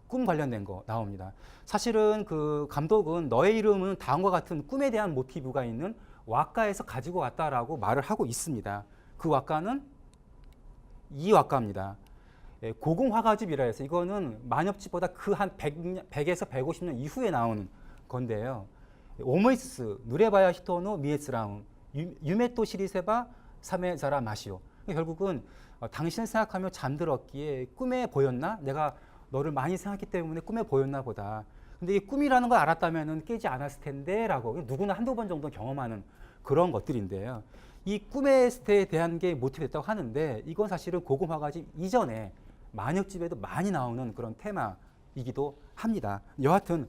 꿈 관련된 거 나옵니다. 사실은 그 감독은 너의 이름은 다음과 같은 꿈에 대한 모티브가 있는 왁가에서 가지고 왔다라고 말을 하고 있습니다. 그 왁가는 이 왁가입니다. 고궁화가집이라 해서 이거는 만엽집보다 그 한 100에서 150년 이후에 나오는 건데요. 오모이스 누레바야 히토노 미에츠라운 유메토 시리세바 사메자라 마시오. 결국은 당신을 생각하며 잠들었기에 꿈에 보였나? 내가 너를 많이 생각했기 때문에 꿈에 보였나 보다. 근데 이 꿈이라는 걸 알았다면 깨지 않았을 텐데 라고 누구나 한두 번 정도 경험하는 그런 것들인데요. 이 꿈에 대한 게 모티브됐다고 하는데 이건 사실은 고궁화가집 이전에 만엽집에도 많이 나오는 그런 테마이기도 합니다. 여하튼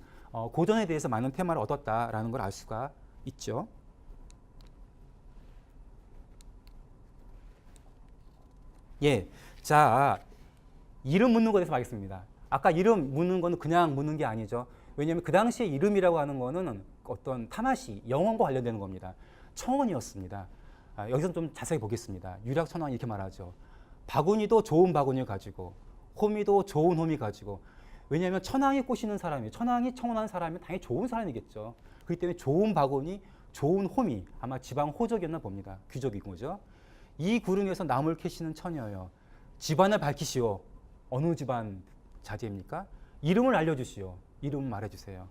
고전에 대해서 많은 테마를 얻었다라는 걸 알 수가 있죠. 예, 자 이름 묻는 것에 대해서 말겠습니다. 아까 이름 묻는 거는 그냥 묻는 게 아니죠. 왜냐하면 그 당시에 이름이라고 하는 거는 어떤 타마시, 영혼과 관련되는 겁니다. 청혼이었습니다. 여기서 좀 자세히 보겠습니다. 유락천왕이 이렇게 말하죠. 바구니도 좋은 바구니를 가지고 호미도 좋은 호미 가지고. 왜냐하면 천왕이 꼬시는 사람이 천왕이 청혼하는 사람이 당연히 좋은 사람이겠죠. 그렇기 때문에 좋은 바구니, 좋은 호미, 아마 지방 호족이었나 봅니다. 귀족인 거죠. 이 구릉에서 나무를 캐시는 처녀여, 집안을 밝히시오. 어느 집안 자제입니까? 이름을 알려주시오. 이름 말해주세요.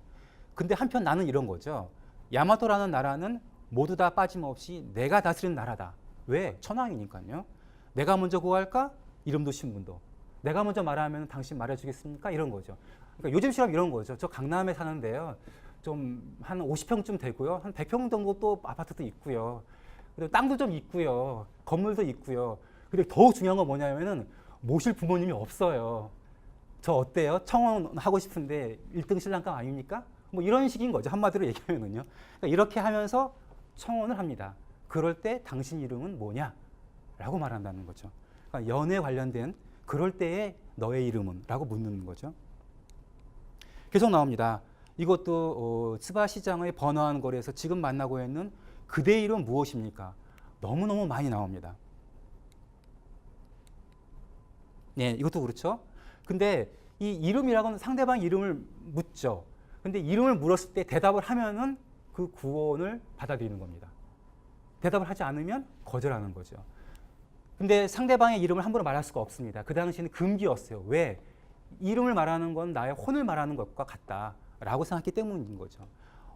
근데 한편 나는 이런 거죠. 야마토라는 나라는 모두 다 빠짐없이 내가 다스리는 나라다. 왜? 천황이니까요. 내가 먼저 구할까? 이름도 신분도. 내가 먼저 말하면 당신 말해주겠습니까? 이런 거죠. 그러니까 요즘 실험 이런 거죠. 저 강남에 사는데요. 좀 한 50평쯤 되고요. 한 100평 정도 또 아파트도 있고요. 그리고 땅도 좀 있고요. 건물도 있고요. 그리고 더욱 중요한 건 뭐냐면은 모실 부모님이 없어요. 저 어때요? 청혼하고 싶은데 1등 신랑감 아닙니까? 뭐 이런 식인 거죠. 한마디로 얘기하면은요. 그러니까 이렇게 하면서 청혼을 합니다. 그럴 때 당신 이름은 뭐냐? 라고 말한다는 거죠. 그러니까 연애 관련된 그럴 때의 너의 이름은? 라고 묻는 거죠. 계속 나옵니다. 이것도 스바 시장의 번화한 거리에서 지금 만나고 있는 그대의 이름 무엇입니까? 너무너무 많이 나옵니다. 네, 이것도 그렇죠. 근데 이 이름이라고는 상대방 이름을 묻죠. 근데 이름을 물었을 때 대답을 하면은 그 구원을 받아들이는 겁니다. 대답을 하지 않으면 거절하는 거죠. 근데 상대방의 이름을 함부로 말할 수가 없습니다. 그 당시에는 금기였어요. 왜? 이름을 말하는 건 나의 혼을 말하는 것과 같다라고 생각했기 때문인 거죠.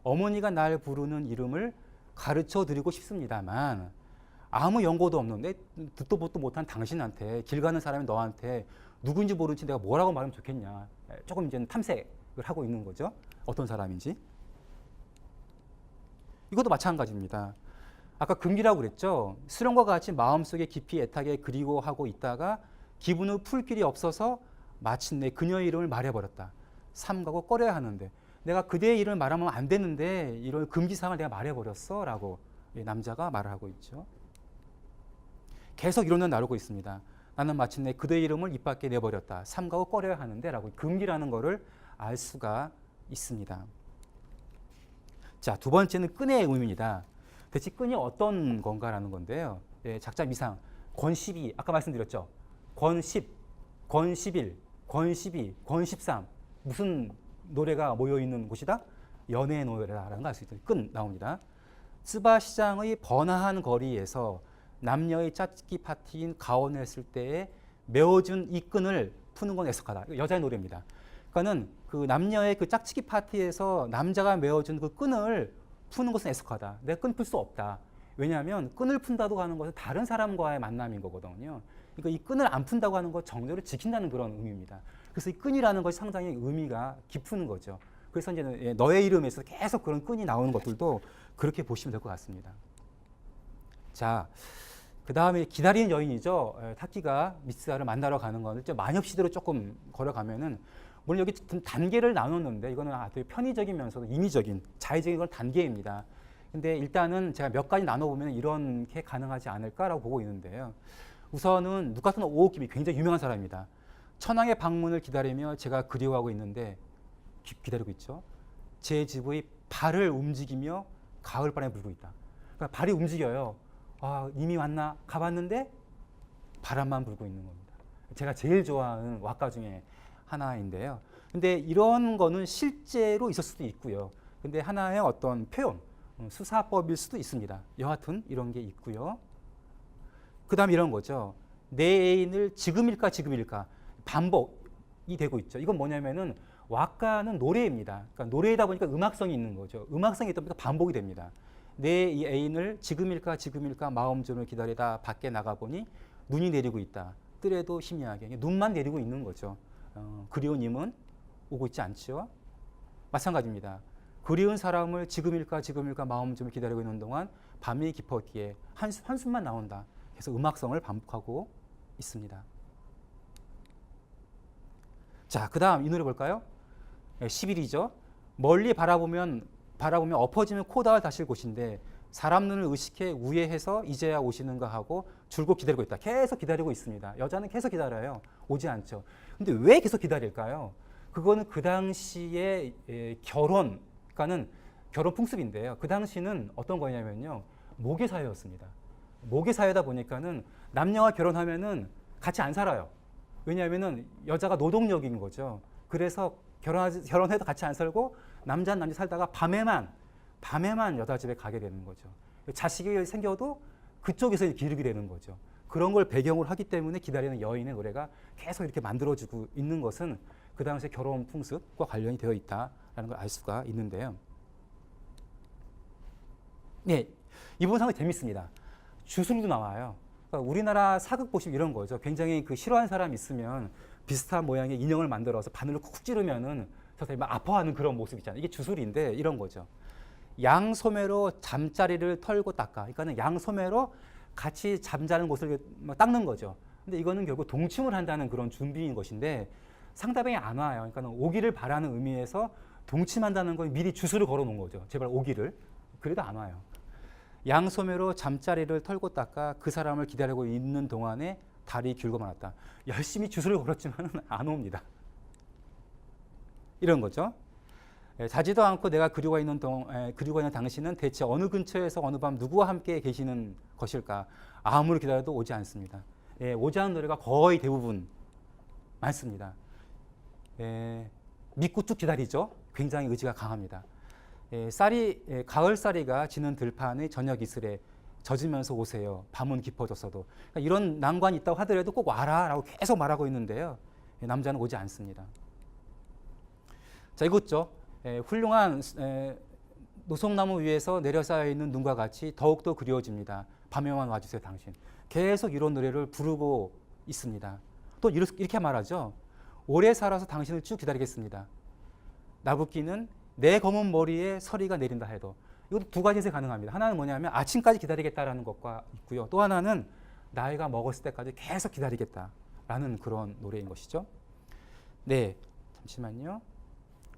어머니가 날 부르는 이름을 가르쳐 드리고 싶습니다만 아무 연고도 없는데 듣도 보도 못한 당신한테 길 가는 사람이 너한테 누군지 모르지 내가 뭐라고 말하면 좋겠냐. 조금 이제 탐색을 하고 있는 거죠. 어떤 사람인지. 이것도 마찬가지입니다. 아까 금기라고 그랬죠. 수령과 같이 마음속에 깊이 애타게 그리워하고 있다가 기분을 풀 길이 없어서 마침내 그녀의 이름을 말해버렸다. 삼가고 꺼려야 하는데 내가 그대의 이름을 말하면 안 되는데 이런 금기사항을 내가 말해버렸어 라고 남자가 말을 하고 있죠. 계속 이론은 나오고 있습니다. 나는 마침내 그대의 이름을 입 밖에 내버렸다. 삼가고 꺼려야 하는데 라고 금기라는 거를 알 수가 있습니다. 자, 두 번째는 끈의 의미입니다. 대체 끈이 어떤 건가라는 건데요. 예, 작자 미상, 권12, 아까 말씀드렸죠. 권10, 권11, 권12, 권13 무슨 노래가 모여있는 곳이다? 연애의 노래라는 걸 알 수 있죠. 끈 나옵니다. 스바 시장의 번화한 거리에서 남녀의 짝짓기 파티인 가온을 했을 때에 메어준 이 끈을 푸는 건 애석하다. 여자의 노래입니다. 그러니까는 그 남녀의 그 짝짓기 파티에서 남자가 메어준 그 끈을 푸는 것은 애석하다. 내가 끈 풀 수 없다. 왜냐하면 끈을 푼다고 하는 것은 다른 사람과의 만남인 거거든요. 그러니까 이 끈을 안 푼다고 하는 것 정도를 지킨다는 그런 의미입니다. 그래서 이 끈이라는 것이 상당히 의미가 깊은 거죠. 그래서 이제 너의 이름에서 계속 그런 끈이 나오는 것들도 그렇게 보시면 될 것 같습니다. 자, 그 다음에 기다리는 여인이죠. 타키가 미스아를 만나러 가는 거는 만엽 시대로 조금 걸어가면은 물론 여기 단계를 나눴는데 이거는 아주 편의적이면서도 임의적인 자의적인 건 단계입니다. 근데 일단은 제가 몇 가지 나눠보면 이렇게 가능하지 않을까라고 보고 있는데요. 우선은 누카토노 오오키미 굉장히 유명한 사람입니다. 천황의 방문을 기다리며 제가 그리워하고 있는데 기다리고 있죠. 제 집의 발을 움직이며 가을바람이 불고 있다. 그러니까 발이 움직여요. 아, 이미 왔나? 가봤는데 바람만 불고 있는 겁니다. 제가 제일 좋아하는 왁가 중에 하나인데요. 근데 이런 거는 실제로 있을 수도 있고요. 근데 하나의 어떤 표현, 수사법일 수도 있습니다. 여하튼 이런 게 있고요. 그 다음 이런 거죠. 내 애인을 지금일까 지금일까 반복이 되고 있죠. 이건 뭐냐면은 왁가는 노래입니다. 그러니까 노래이다 보니까 음악성이 있는 거죠. 음악성이 있다 보니까 반복이 됩니다. 내 이 애인을 지금일까 지금일까 마음전을 기다리다 밖에 나가보니 눈이 내리고 있다. 뜨래도 희미하게 눈만 내리고 있는 거죠. 그리운 님은 오고 있지 않죠. 마찬가지입니다. 그리운 사람을 지금일까 지금일까 마음전을 기다리고 있는 동안 밤이 깊었기에 한숨만 나온다. 그래서 음악성을 반복하고 있습니다. 자, 그 다음 이 노래 볼까요? 11이죠. 멀리 바라보면 엎어지면 코 닿을 다실 곳인데 사람 눈을 의식해 우회해서 이제야 오시는가 하고 줄곧 기다리고 있다. 계속 기다리고 있습니다. 여자는 계속 기다려요. 오지 않죠. 근데 왜 계속 기다릴까요? 그거는 그 당시에 그러니까는 결혼 풍습인데요. 그 당시는 어떤 거냐면요. 모계 사회였습니다. 모계 사회다 보니까는 남녀가 결혼하면은 같이 안 살아요. 왜냐하면은 여자가 노동력인 거죠. 그래서 결혼해도 같이 안 살고 남자 살다가 밤에만 밤에만 여자 집에 가게 되는 거죠. 자식이 생겨도 그쪽에서 기르게 되는 거죠. 그런 걸 배경으로 하기 때문에 기다리는 여인의 노래가 계속 이렇게 만들어지고 있는 것은 그 당시의 결혼 풍습과 관련이 되어 있다라는 걸 알 수가 있는데요. 네, 이 부분 상당히 재밌습니다. 주술도 나와요. 그러니까 우리나라 사극 보시면 이런 거죠. 굉장히 그 싫어하는 사람이 있으면 비슷한 모양의 인형을 만들어서 바늘로 쿡 찌르면은 서서히 막 아파하는 그런 모습 있잖아요. 이게 주술인데 이런 거죠. 양소매로 잠자리를 털고 닦아. 그러니까는 양소매로 같이 잠자는 곳을 막 닦는 거죠. 근데 이거는 결국 동침을 한다는 그런 준비인 것인데 상대방이 안 와요. 그러니까 오기를 바라는 의미에서 동침한다는 건 미리 주술을 걸어 놓은 거죠. 제발 오기를. 그래도 안 와요. 양소매로 잠자리를 털고 닦아 그 사람을 기다리고 있는 동안에 달이 길고 많았다. 열심히 주술을 걸었지만 안 옵니다. 이런 거죠. 자지도 않고 내가 그리고 있는 당신은 대체 어느 근처에서 어느 밤 누구와 함께 계시는 것일까? 아무리 기다려도 오지 않습니다. 오지 않는 노래가 거의 대부분 많습니다. 믿고 쭉 기다리죠. 굉장히 의지가 강합니다. 가을쌀이가 지는 들판의 저녁 이슬에 젖으면서 오세요. 밤은 깊어졌어도. 그러니까 이런 난관이 있다고 하더라도 꼭 와라 라고 계속 말하고 있는데요. 남자는 오지 않습니다. 자, 이거죠. 훌륭한 노송나무 위에서 내려 쌓여 있는 눈과 같이 더욱더 그리워집니다. 밤에만 와주세요, 당신. 계속 이런 노래를 부르고 있습니다. 또 이렇게 말하죠. 오래 살아서 당신을 쭉 기다리겠습니다. 나붓기는 내 검은 머리에 서리가 내린다 해도. 이것도 두 가지 해석이 가능합니다. 하나는 뭐냐면 아침까지 기다리겠다라는 것과 있고요. 또 하나는 나이가 먹었을 때까지 계속 기다리겠다라는 그런 노래인 것이죠. 네, 잠시만요.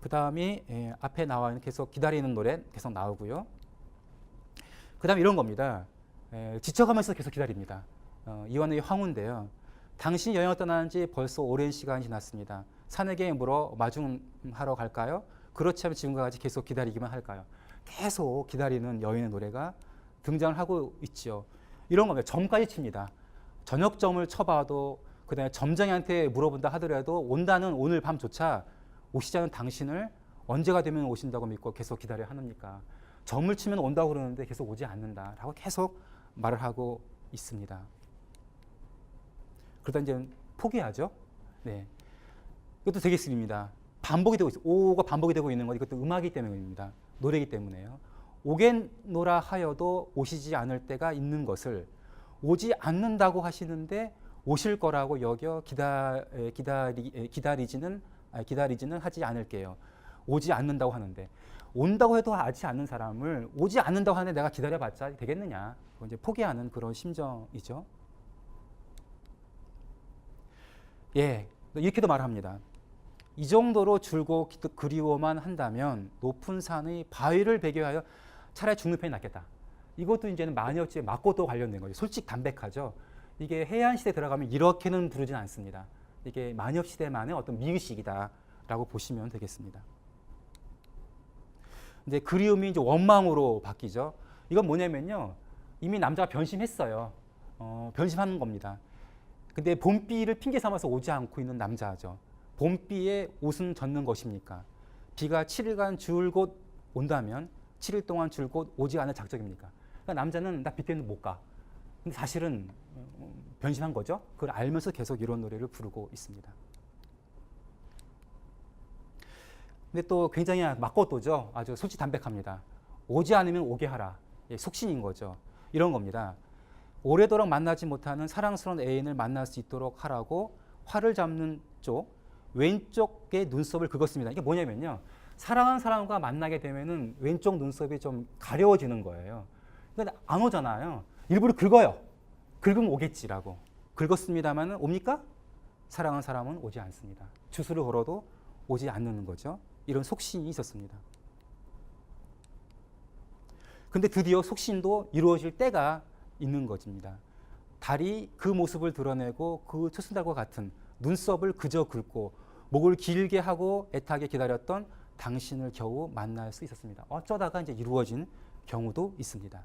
그 다음이 앞에 나와 있는 계속 기다리는 노래 계속 나오고요. 그 다음에 이런 겁니다. 지쳐가면서 계속 기다립니다. 이완의 황후인데요. 당신이 여행을 떠나는 지 벌써 오랜 시간이 지났습니다. 사내에게 물어 마중하러 갈까요? 그렇지 않으면 지금과 같이 계속 기다리기만 할까요? 계속 기다리는 여인의 노래가 등장을 하고 있죠. 이런 겁니다. 점까지 칩니다. 저녁점을 쳐봐도 그 다음에 점장이한테 물어본다 하더라도 온다는 오늘 밤조차 오시지 않은 당신을 언제가 되면 오신다고 믿고 계속 기다려야 합니까? 점을 치면 온다고 그러는데 계속 오지 않는다라고 계속 말을 하고 있습니다. 그러다 이제 포기하죠. 네, 이것도 되겠습니다. 반복이 되고 있어요. 오가 반복이 되고 있는 건 이것도 음악이기 때문입니다. 노래이기 때문에요. 오겠노라 하여도 오시지 않을 때가 있는 것을 오지 않는다고 하시는데 오실 거라고 여겨 기다리지는 하지 않을게요. 오지 않는다고 하는데 온다고 해도 하지 않는 사람을 오지 않는다고 하는데 내가 기다려봤자 되겠느냐. 이제 포기하는 그런 심정이죠. 예, 이렇게도 말합니다. 이 정도로 줄고 그리워만 한다면 높은 산의 바위를 배경하여 차라리 죽는 편이 낫겠다. 이것도 이제는 만역지에 맞고도 관련된 거죠. 솔직히 담백하죠. 이게 해안시대에 들어가면 이렇게는 부르진 않습니다. 이게 만역시대만의 어떤 미의식이다라고 보시면 되겠습니다. 이제 그리움이 이제 원망으로 바뀌죠. 이건 뭐냐면요. 이미 남자가 변심했어요. 변심하는 겁니다. 근데 봄비를 핑계 삼아서 오지 않고 있는 남자죠. 봄비에 옷은 젖는 것입니까? 비가 7일간 줄곧 온다면 7일 동안 줄곧 오지 않을 작정입니까? 그러니까 남자는 나 비 때문에 못 가. 근데 사실은 변심한 거죠. 그걸 알면서 계속 이런 노래를 부르고 있습니다. 근데 또 굉장히 맞고또죠. 아주 솔직 담백합니다. 오지 않으면 오게 하라. 예, 속신인 거죠. 이런 겁니다. 오래도록 만나지 못하는 사랑스러운 애인을 만날 수 있도록 하라고 활을 잡는 쪽 왼쪽의 눈썹을 긁었습니다. 이게 뭐냐면요. 사랑하는 사람과 만나게 되면은 왼쪽 눈썹이 좀 가려워지는 거예요. 그러니까 안 오잖아요. 일부러 긁어요. 긁으면 오겠지라고. 긁었습니다만 옵니까? 사랑하는 사람은 오지 않습니다. 주술을 걸어도 오지 않는 거죠. 이런 속신이 있었습니다. 근데 드디어 속신도 이루어질 때가 있는 것입니다. 달이 그 모습을 드러내고 그 초승달과 같은 눈썹을 그저 긁고 목을 길게 하고 애타게 기다렸던 당신을 겨우 만날 수 있었습니다. 어쩌다가 이제 이루어진 경우도 있습니다.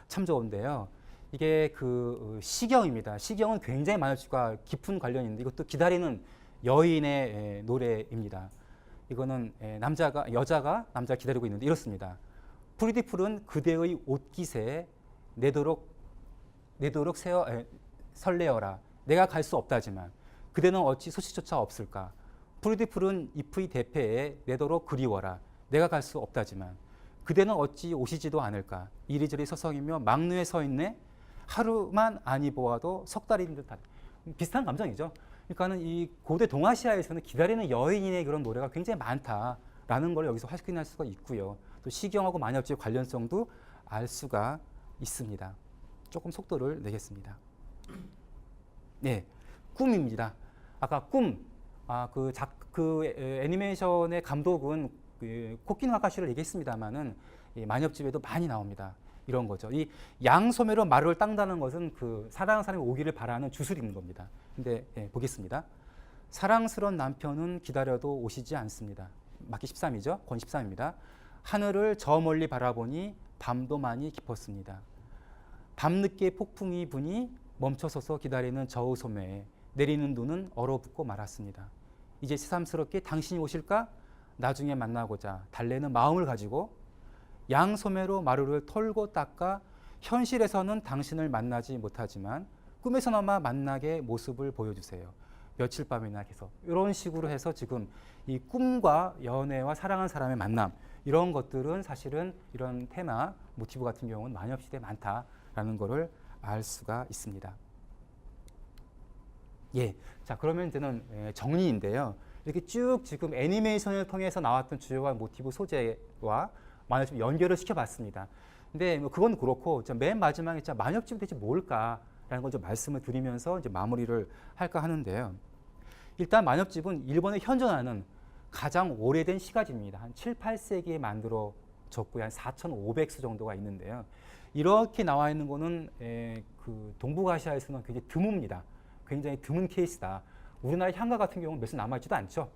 참 좋은데요. 이게 그 시경입니다. 시경은 굉장히 만역과 깊은 관련이 있는데 이것도 기다리는 여인의 노래입니다. 이거는 여자가 남자를 기다리고 있는데 이렇습니다. 푸르디풀은 그대의 옷깃에 내도록 설레어라. 내가 갈 수 없다지만 그대는 어찌 소식조차 없을까. 푸르디풀은 잎의 대패에 내도록 그리워라. 내가 갈 수 없다지만 그대는 어찌 오시지도 않을까. 이리저리 서성이며 막루에 서 있네. 하루만 아니 보아도 석 달인 듯하다. 비슷한 감정이죠. 그러니까는 이 고대 동아시아에서는 기다리는 여인의 그런 노래가 굉장히 많다라는 걸 여기서 확인할 수가 있고요. 또 시경하고 만엽지의 관련성도 알 수가 있습니다. 조금 속도를 내겠습니다. 네, 꿈입니다. 아까 꿈, 그 애니메이션의 감독은 코키노 아카시를 얘기했습니다만은 만엽집에도 많이 나옵니다. 이런 거죠. 이 양소매로 마루를 닦는다는 것은 그 사랑하는 사람이 오기를 바라는 주술이 있는 겁니다. 근데 보겠습니다. 사랑스러운 남편은 기다려도 오시지 않습니다. 맞기 13이죠. 권 13입니다. 하늘을 저 멀리 바라보니 밤도 많이 깊었습니다. 밤늦게 폭풍이 부니 멈춰서서 기다리는 저의 소매에 내리는 눈은 얼어붙고 말았습니다. 이제 새삼스럽게 당신이 오실까? 나중에 만나고자 달래는 마음을 가지고 양소매로 마루를 털고 닦아 현실에서는 당신을 만나지 못하지만 꿈에서나마 만나게 모습을 보여주세요. 며칠 밤이나 계속 이런 식으로 해서 지금 이 꿈과 연애와 사랑하는 사람의 만남 이런 것들은 사실은 이런 테마, 모티브 같은 경우는 만엽시대에 많다라는 것을 알 수가 있습니다. 예, 자 그러면 이제는 정리인데요. 이렇게 쭉 지금 애니메이션을 통해서 나왔던 주요한 모티브 소재와 만엽집 연결을 시켜봤습니다. 근데 뭐 그건 그렇고 맨 마지막에 만엽집은 대체 뭘까라는 걸 좀 말씀을 드리면서 이제 마무리를 할까 하는데요. 일단 만엽집은 일본에 현존하는 가장 오래된 시가지입니다. 한 7, 8세기에 만들어졌고요. 한 4,500수 정도가 있는데요. 이렇게 나와 있는 거는 그 동북아시아에서는 굉장히 드뭅니다. 굉장히 드문 케이스다. 우리나라 향가 같은 경우는 몇 수 남아있지도 않죠.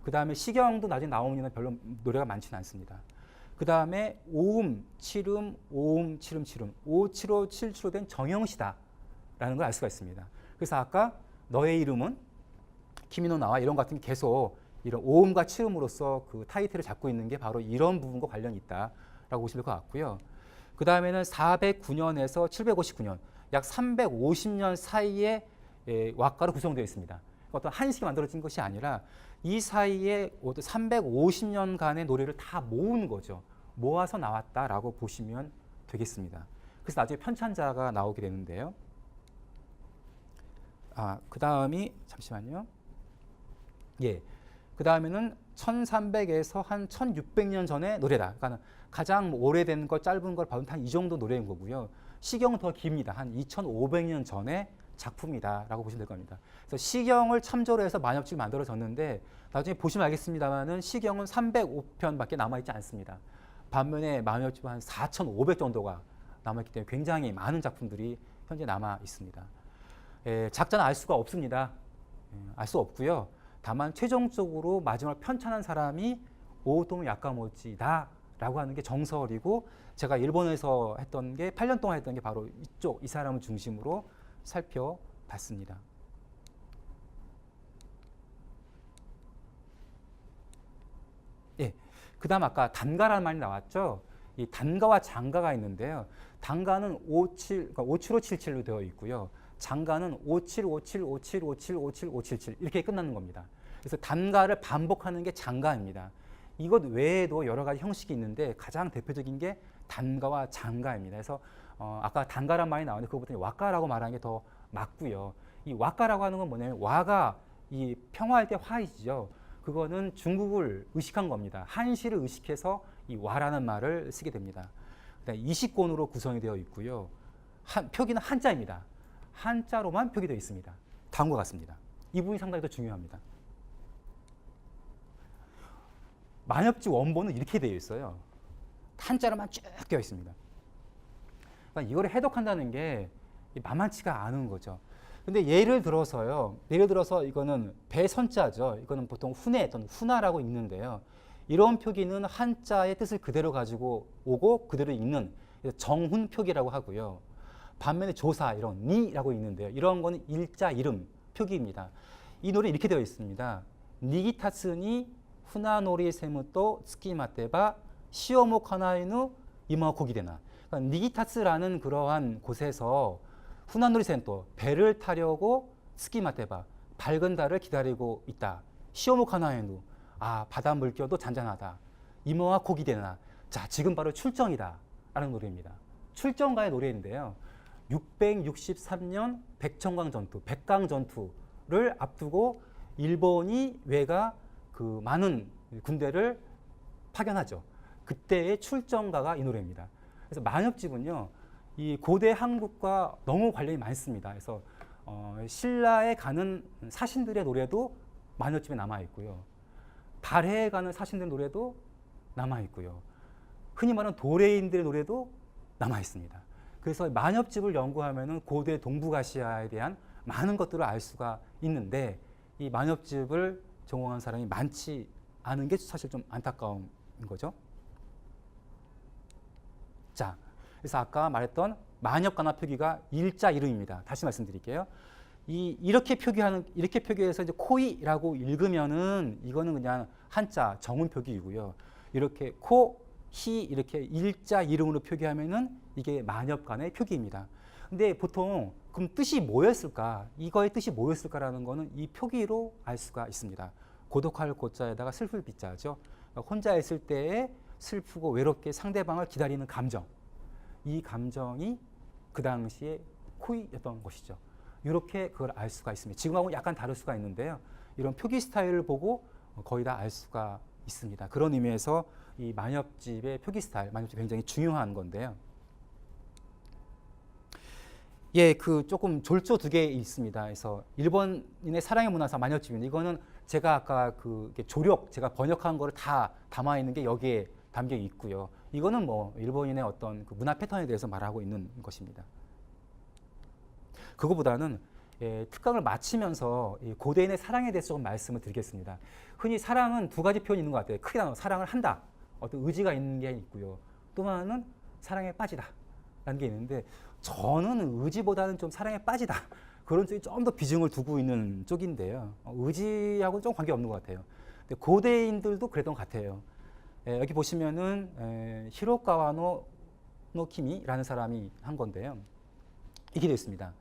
그 다음에 시경도 나중에 나오면 별로 노래가 많지는 않습니다. 그 다음에 오음, 칠음, 오음, 칠음, 칠음, 5, 7호, 7치로 된 정형시다라는 걸 알 수가 있습니다. 그래서 아까 너의 이름은 키미노 나와 이런 것 같은 게 계속 이런 오음과 칠음으로써 그 타이틀을 잡고 있는 게 바로 이런 부분과 관련이 있다라고 보시면 될 것 같고요. 그 다음에는 409년에서 759년, 약 350년 사이에 왁가로 구성되어 있습니다. 어떤 한식이 만들어진 것이 아니라 이 사이에 350년간의 노래를 다 모은 거죠. 모아서 나왔다라고 보시면 되겠습니다. 그래서 나중에 편찬자가 나오게 되는데요. 그 다음이 잠시만요. 예, 그 다음에는 1300에서 한 1600년 전의 노래다. 그러니까 가장 오래된 거, 짧은 걸 봐도 한 이 정도 노래인 거고요. 시경은 더 깁니다. 한 2500년 전의 작품이다라고 보시면 될 겁니다. 그래서 시경을 참조로 해서 만엽집이 만들어졌는데 나중에 보시면 알겠습니다만은 시경은 305편밖에 남아있지 않습니다. 반면에 만엽집은 한 4,500 정도가 남아있기 때문에 굉장히 많은 작품들이 현재 남아 있습니다. 작자는 알 수가 없습니다. 알 수 없고요. 다만 최종적으로 마지막 편찬한 사람이 오토모 야카모치다라고 하는 게 정설이고 제가 일본에서 했던 게 8년 동안 했던 게 바로 이 사람을 중심으로 살펴봤습니다. 예, 그 다음 아까 단가라는 말이 나왔죠. 이 단가와 장가가 있는데요. 단가는 57, 그러니까 57577로 되어 있고요. 장가는 575757575757 이렇게 끝나는 겁니다. 그래서 단가를 반복하는 게 장가입니다. 이것 외에도 여러 가지 형식이 있는데 가장 대표적인 게 단가와 장가입니다. 그래서 아까 단가란 말이 나오는데 그거보다 왁가라고 말하는 게 더 맞고요. 이 왁가라고 하는 건 뭐냐면 와가 이 평화할 때 화이죠. 그거는 중국을 의식한 겁니다. 한시를 의식해서 이 와라는 말을 쓰게 됩니다. 20권으로 구성이 되어 있고요. 표기는 한자입니다. 한자로만 표기되어 있습니다. 다음과 같습니다. 이 부분이 상당히 더 중요합니다. 만엽지 원본은 이렇게 되어 있어요. 한자로만 쭉 되어 있습니다. 그러니까 이거를 해독한다는 게 만만치가 않은 거죠. 근데 예를 들어서 이거는 배선자죠. 이거는 보통 훈해 또는 훈화라고 읽는데요. 이런 표기는 한자의 뜻을 그대로 가지고 오고 그대로 읽는 정훈 표기라고 하고요. 반면에 조사 이런 니라고 읽는데요. 이런 거는 일자 이름 표기입니다. 이 노래 이렇게 되어 있습니다. 니기타스니 후나노리 세무또 스키마테바 시오모 카나이누 이마 고기되나. 그러니까 니기타츠라는 그러한 곳에서 후나노리 세무또 배를 타려고 스키마테바 밝은 달을 기다리고 있다. 시오모 카나이누 바다 물결도 잔잔하다. 이모와 고기되나. 자, 지금 바로 출정이다 라는 노래입니다. 출정가의 노래인데요. 663년 백천강 전투, 백강 전투를 앞두고 일본이 외가 그 많은 군대를 파견하죠. 그때의 출정가가 이 노래입니다. 그래서 만엽집은요, 이 고대 한국과 너무 관련이 많습니다. 그래서 신라에 가는 사신들의 노래도 만엽집에 남아 있고요. 발해에 가는 사신들의 노래도 남아 있고요. 흔히 말하는 도레인들의 노래도 남아 있습니다. 그래서 만엽집을 연구하면은 고대 동북아시아에 대한 많은 것들을 알 수가 있는데 이 만엽집을 전공한 사람이 많지 않은 게 사실 좀 안타까운 거죠. 자, 그래서 아까 말했던 만엽가나 표기가 일자 이름입니다. 다시 말씀드릴게요. 이렇게 표기해서 이제 코이라고 읽으면은 이거는 그냥 한자 정운 표기이고요. 이렇게 코, 히 이렇게 일자 이름으로 표기하면은 이게 만엽간의 표기입니다. 근데 보통 그럼 뜻이 뭐였을까? 이거의 뜻이 뭐였을까라는 거는 이 표기로 알 수가 있습니다. 고독할 고자에다가 슬플 비자죠. 혼자 있을 때에 슬프고 외롭게 상대방을 기다리는 감정. 이 감정이 그 당시에 코이였던 것이죠. 이렇게 그걸 알 수가 있습니다. 지금하고 약간 다를 수가 있는데요. 이런 표기 스타일을 보고 거의 다 알 수가 있습니다. 그런 의미에서 이 만엽집의 표기 스타일, 만엽집이 굉장히 중요한 건데요. 예, 그 조금 졸조 두 개 있습니다. 그래서 일본인의 사랑의 문화사 만엽집인데 이거는 제가 아까 그 조력 제가 번역한 거를 다 담아 있는 게 여기에 담겨 있고요. 이거는 뭐 일본인의 어떤 그 문화 패턴에 대해서 말하고 있는 것입니다. 그거보다는 특강을 마치면서 고대인의 사랑에 대해서 조금 말씀을 드리겠습니다. 흔히 사랑은 두 가지 표현이 있는 것 같아요. 크게 나눠 사랑을 한다. 어떤 의지가 있는 게 있고요. 또 하나는 사랑에 빠지다. 라는 게 있는데 저는 의지보다는 좀 사랑에 빠지다. 그런 쪽이 좀 더 비중을 두고 있는 쪽인데요. 의지하고는 좀 관계없는 것 같아요. 근데 고대인들도 그랬던 것 같아요. 여기 보시면은 히로카와 노키미라는 사람이 한 건데요. 이게 되어 있습니다.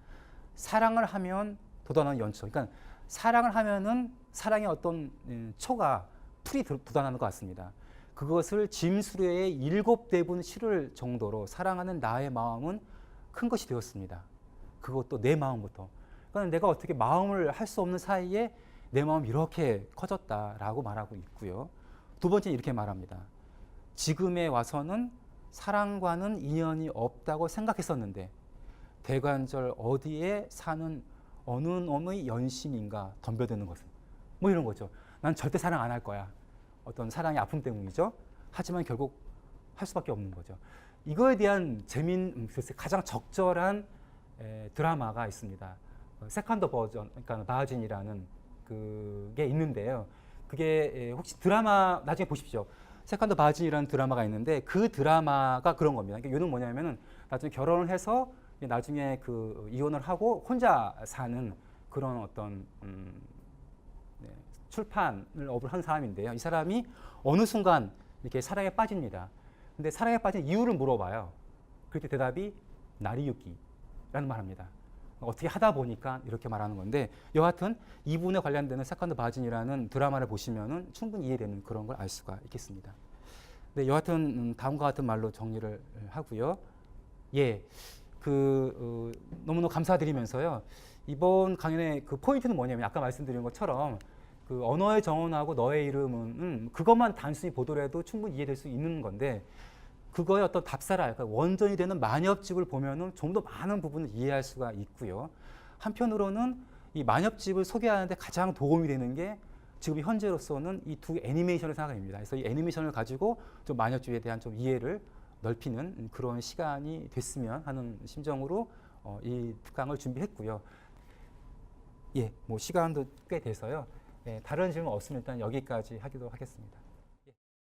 사랑을 하면 돋아나는 연초. 그러니까 사랑을 하면은 사랑의 어떤 초가 풀이 돋아나는 것 같습니다. 그것을 짐수레의 7대분 실을 정도로 사랑하는 나의 마음은 큰 것이 되었습니다. 그것도 내 마음부터. 그러니까 내가 어떻게 마음을 할 수 없는 사이에 내 마음이 이렇게 커졌다라고 말하고 있고요. 두 번째는 이렇게 말합니다. 지금에 와서는 사랑과는 인연이 없다고 생각했었는데 대관절 어디에 사는 어느 놈의 연심인가 덤벼드는 것은 뭐 이런 거죠. 난 절대 사랑 안 할 거야. 어떤 사랑의 아픔 때문이죠. 하지만 결국 할 수밖에 없는 거죠. 이거에 대한 가장 적절한 드라마가 있습니다. 세컨드 버전, 그러니까 바진이라는 그게 있는데요. 그게 혹시 드라마 나중에 보십시오. 세컨드 바진이라는 드라마가 있는데 그 드라마가 그런 겁니다. 그러니까 이유는 뭐냐면은 나중에 결혼을 해서 나중에 그 이혼을 하고 혼자 사는 그런 어떤 출판을 업을 한 사람인데요. 이 사람이 어느 순간 이렇게 사랑에 빠집니다. 근데 사랑에 빠진 이유를 물어봐요. 그때 대답이 나리유키라는 말합니다. 어떻게 하다 보니까 이렇게 말하는 건데 여하튼 이분에 관련되는 세컨드 바진이라는 드라마를 보시면은 충분히 이해되는 그런 걸 알 수가 있겠습니다. 네, 여하튼 다음과 같은 말로 정리를 하고요. 예, 너무너무 감사드리면서요. 이번 강연의 그 포인트는 뭐냐면 아까 말씀드린 것처럼 그 언어의 정원하고 너의 이름은 그것만 단순히 보더라도 충분히 이해될 수 있는 건데 그거의 어떤 답사랄, 그러니까 원전이 되는 만엽집을 보면은 좀 더 많은 부분을 이해할 수가 있고요. 한편으로는 이 만엽집을 소개하는데 가장 도움이 되는 게 지금 현재로서는 이 두 애니메이션을 생각합니다. 그래서 이 애니메이션을 가지고 좀 만엽집에 대한 좀 이해를 넓히는 그런 시간이 됐으면 하는 심정으로 이 특강을 준비했고요. 예, 뭐 시간도 꽤 돼서요. 예, 다른 질문 없으면 일단 여기까지 하기로 하겠습니다.